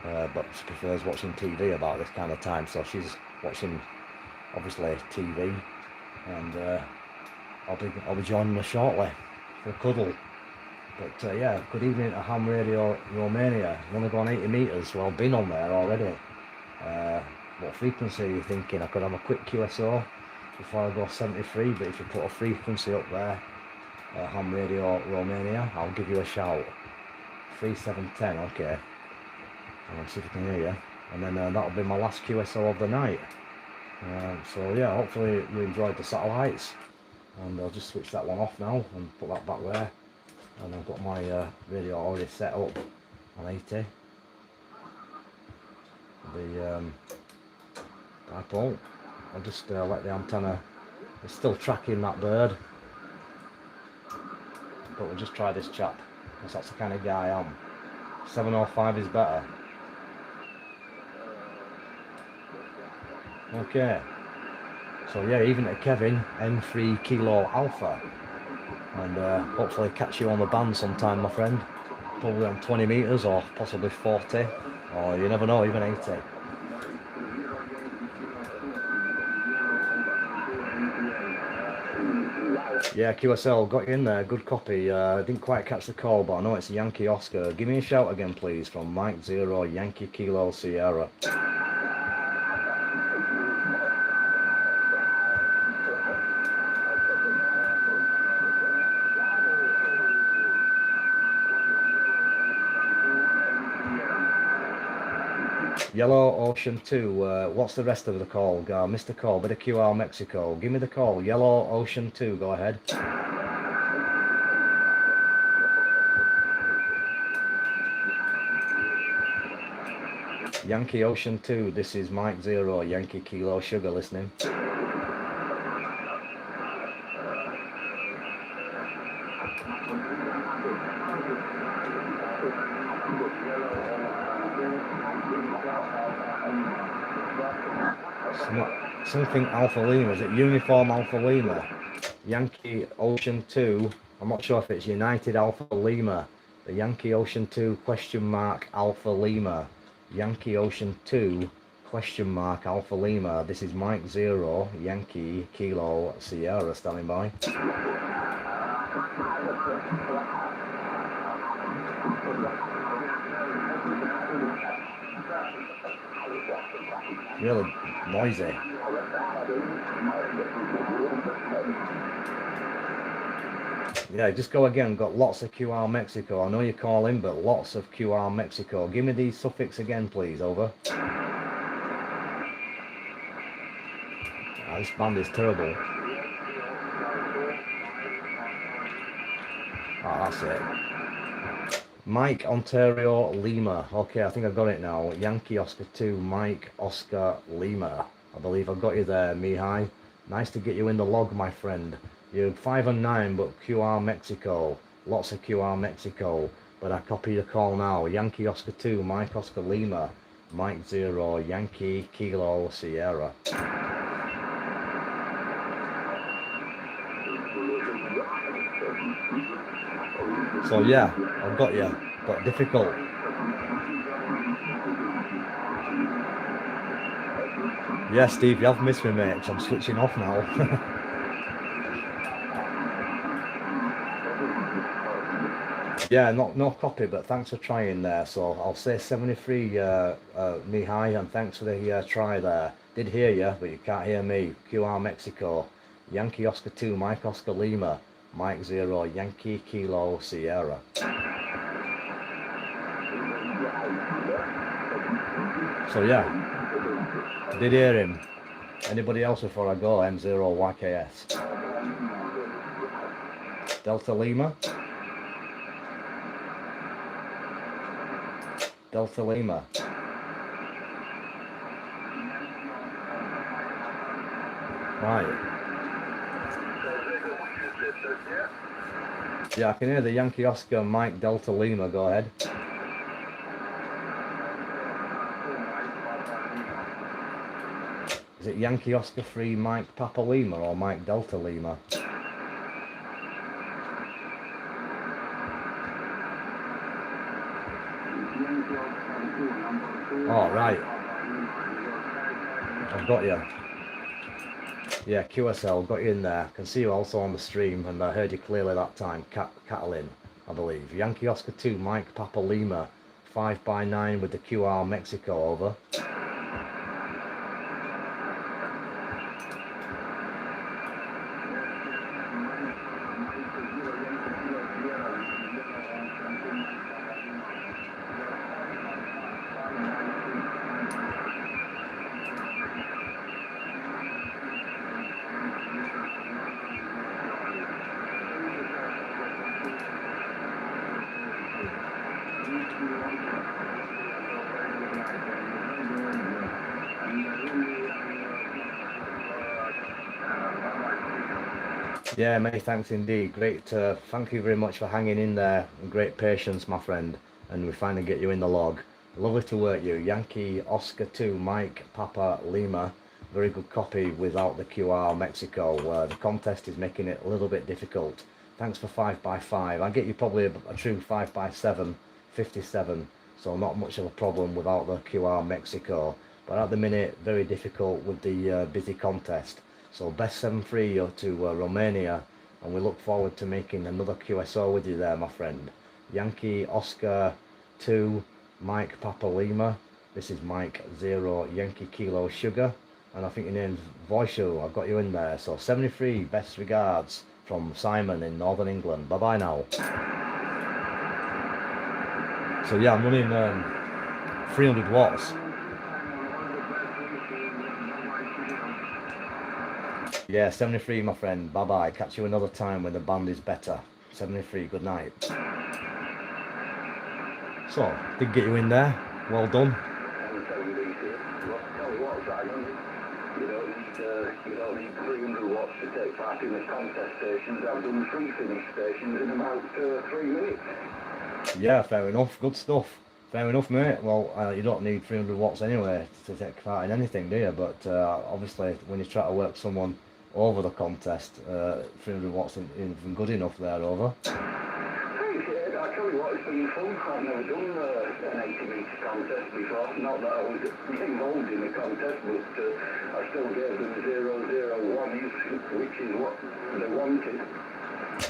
but she prefers watching TV about this kind of time. So she's watching, obviously, TV, and I'll be joining her shortly for a cuddle. But yeah, good evening to Ham Radio Romania. You want to go on 80 metres? Well, I've been on there already. What frequency are you thinking? I could have a quick QSO before I go 73, but if you put a frequency up there, Ham Radio Romania, I'll give you a shout. 3710, okay. I'll see if I can hear you. And then that'll be my last QSO of the night. So yeah, hopefully you enjoyed the satellites. And I'll just switch that one off now and put that back there. And I've got my radio already set up on 80. The dipole. I'll just let the antenna, it's still tracking that bird. But we'll just try this chap, because that's the kind of guy I am. 705 is better. Okay. So yeah, even to Kevin, M3 Kilo Alpha. And hopefully catch you on the band sometime, my friend. Probably on 20 metres or possibly 40. Or you never know, even 80. Yeah, QSL, got you in there. Good copy. Didn't quite catch the call, but I know it's Yankee Oscar. Give me a shout again, please, from Mike 0, Yankee Kilo Sierra. Yellow Ocean 2, what's the rest of the call? Mr. Call, bit of QR Mexico. Give me the call. Yellow Ocean 2, go ahead. Yankee Ocean 2, this is Mike 0, Yankee Kilo Sugar listening. Something Alpha Lima, is it Uniform Alpha Lima? Yankee Ocean 2, I'm not sure if it's United Alpha Lima. The Yankee Ocean 2 question mark Alpha Lima. Yankee Ocean 2 question mark Alpha Lima. This is Mike 0, Yankee Kilo Sierra standing by. Really noisy. Yeah, just go again. Got lots of QR Mexico. I know you call in, but lots of QR Mexico. Give me the suffix again, please. Over. This band is terrible. That's it. Mike Ontario Lima. Okay, I think I've got it now. Yankee Oscar 2, Mike Oscar Lima. I believe I've got you there, Mihai. Nice to get you in the log, my friend. You're 5 and 9, but QR Mexico. Lots of QR Mexico. But I copy the call now. Yankee Oscar 2, Mike Oscar Lima. Mike 0, Yankee Kilo Sierra. So yeah, I've got you. Got difficult. Yeah, Steve, you have missed me, mate. I'm switching off now. Yeah, no copy, but thanks for trying there. So I'll say 73, Mihai, and thanks for the try there. Did hear you, but you can't hear me. QR Mexico, Yankee Oscar 2, Mike Oscar Lima, Mike 0, Yankee Kilo Sierra. So yeah, did hear him. Anybody else before I go? M0YKS. Delta Lima. Delta Lima. Right. Yeah, I can hear the Yankee Oscar Mike Delta Lima. Go ahead. Is it Yankee Oscar 3 Mike Papa Lima or Mike Delta Lima? Oh, right. I've got you. Yeah, QSL, got you in there. Can see you also on the stream, and I heard you clearly that time. Catalin, I believe. Yankee Oscar 2, Mike Papa Lima, 5x9 with the QR Mexico, over. Yeah, many thanks indeed. Great. Thank you very much for hanging in there. And great patience, my friend. And we finally get you in the log. Lovely to work you. Yankee Oscar 2, Mike Papa Lima. Very good copy without the QR Mexico. The contest is making it a little bit difficult. Thanks for 5x5. I'll get you probably a true 5x7, 57. So not much of a problem without the QR Mexico. But at the minute, very difficult with the busy contest. So best 7-3 to Romania, and we look forward to making another QSO with you there, my friend. Yankee Oscar 2 Mike Papa Lima. This is Mike 0 Yankee Kilo Sugar, and I think your name's Voishu. I've got you in there. So 73, best regards from Simon in Northern England. Bye bye now. So yeah, I'm running 300 watts. Yeah, 73, my friend. Bye bye. Catch you another time when the band is better. 73, good night. So, did get you in there. Well done. You don't need 300 watts to take part in the contest stations. I've done 3 finish stations in about 3 minutes. Yeah, fair enough. Good stuff. Fair enough, mate. Well, you don't need 300 watts anyway to take part in anything, do you? But obviously, when you try to work someone over the contest, 300 watts isn't good enough there, over. Thanks, Ed. I tell you what, it's been fun. I've never done an 80-metre contest before. Not that I was involved in the contest, but I still gave them 001s, which is what they wanted.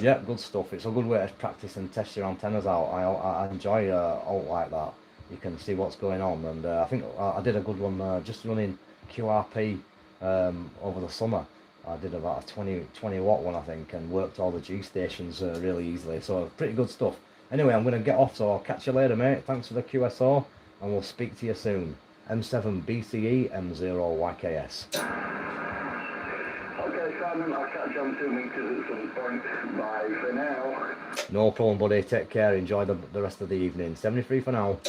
Yeah, good stuff. It's a good way to practice and test your antennas out. I enjoy alt like that. You can see what's going on, and I think I did a good one just running QRP over the summer. I did about a 20 watt one, I think, and worked all the G stations really easily. So pretty good stuff. Anyway, I'm going to get off, so I'll catch you later, mate. Thanks for the QSO, and we'll speak to you soon. M7BCE M0YKS. Okay, Simon, I'll catch you on 2 meters at some point. Bye for now. No problem, buddy. Take care. Enjoy the rest of the evening. 73 for now.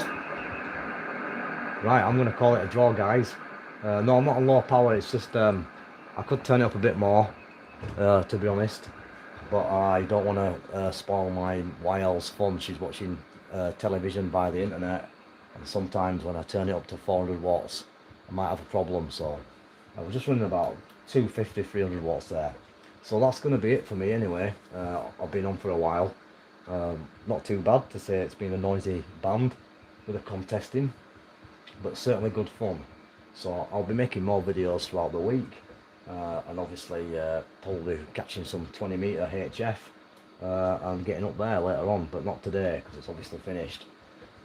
Right, I'm going to call it a draw, guys. No, I'm not on low power. It's just I could turn it up a bit more, to be honest. But I don't want to spoil my YL's fun. She's watching television by the internet. And sometimes when I turn it up to 400 watts, I might have a problem. So I was just running about 250, 300 watts there. So that's going to be it for me anyway. I've been on for a while. Not too bad to say it's been a noisy band with the contesting, but certainly good fun. So I'll be making more videos throughout the week, and obviously probably catching some 20 metre HF and getting up there later on, but not today because it's obviously finished.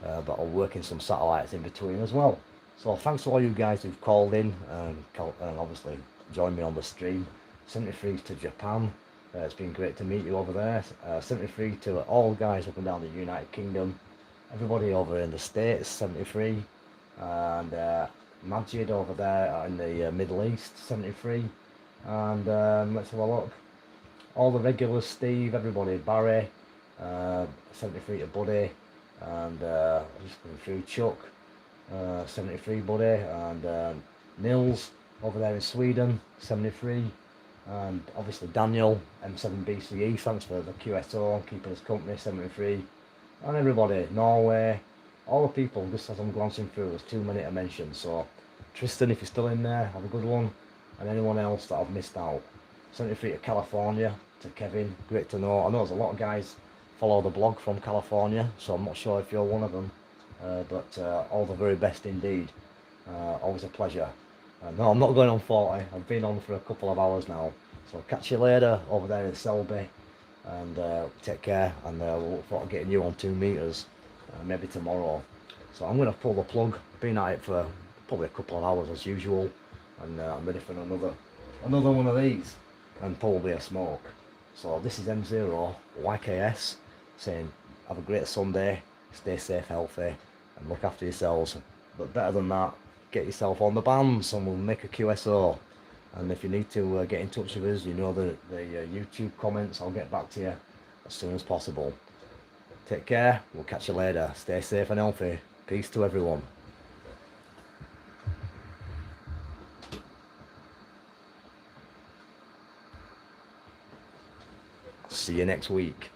But I'll work in some satellites in between as well. So thanks to all you guys who've called in and obviously joined me on the stream. 73 to Japan. It's been great to meet you over there. 73 to all guys up and down the United Kingdom. Everybody over in the States, 73. And Majid over there in the Middle East, 73. And let's have a look. All the regulars, Steve, everybody, Barry, 73 to Buddy. And just going through Chuck, 73 Buddy. And Nils over there in Sweden, 73. And obviously Daniel, M7BCE, thanks for the QSO, keeping us company, 73. And everybody, Norway, all the people, just as I'm glancing through, there's too many to mention. So Tristan, if you're still in there, have a good one. And anyone else that I've missed out. 73 to California, to Kevin, great to know. I know there's a lot of guys follow the blog from California, so I'm not sure if you're one of them. But all the very best indeed. Always a pleasure. No, I'm not going on 40. I've been on for a couple of hours now. So catch you later over there in Selby. And take care. And we'll look forward to getting you on 2 meters. Maybe tomorrow. So I'm going to pull the plug. Been at it for probably a couple of hours as usual. And I'm ready for another one of these. And probably a smoke. So this is M0YKS saying have a great Sunday. Stay safe, healthy. And look after yourselves. But better than that, get yourself on the bands and we'll make a QSO. And if you need to get in touch with us, you know the YouTube comments, I'll get back to you as soon as possible. Take care, we'll catch you later. Stay safe and healthy. Peace to everyone. See you next week.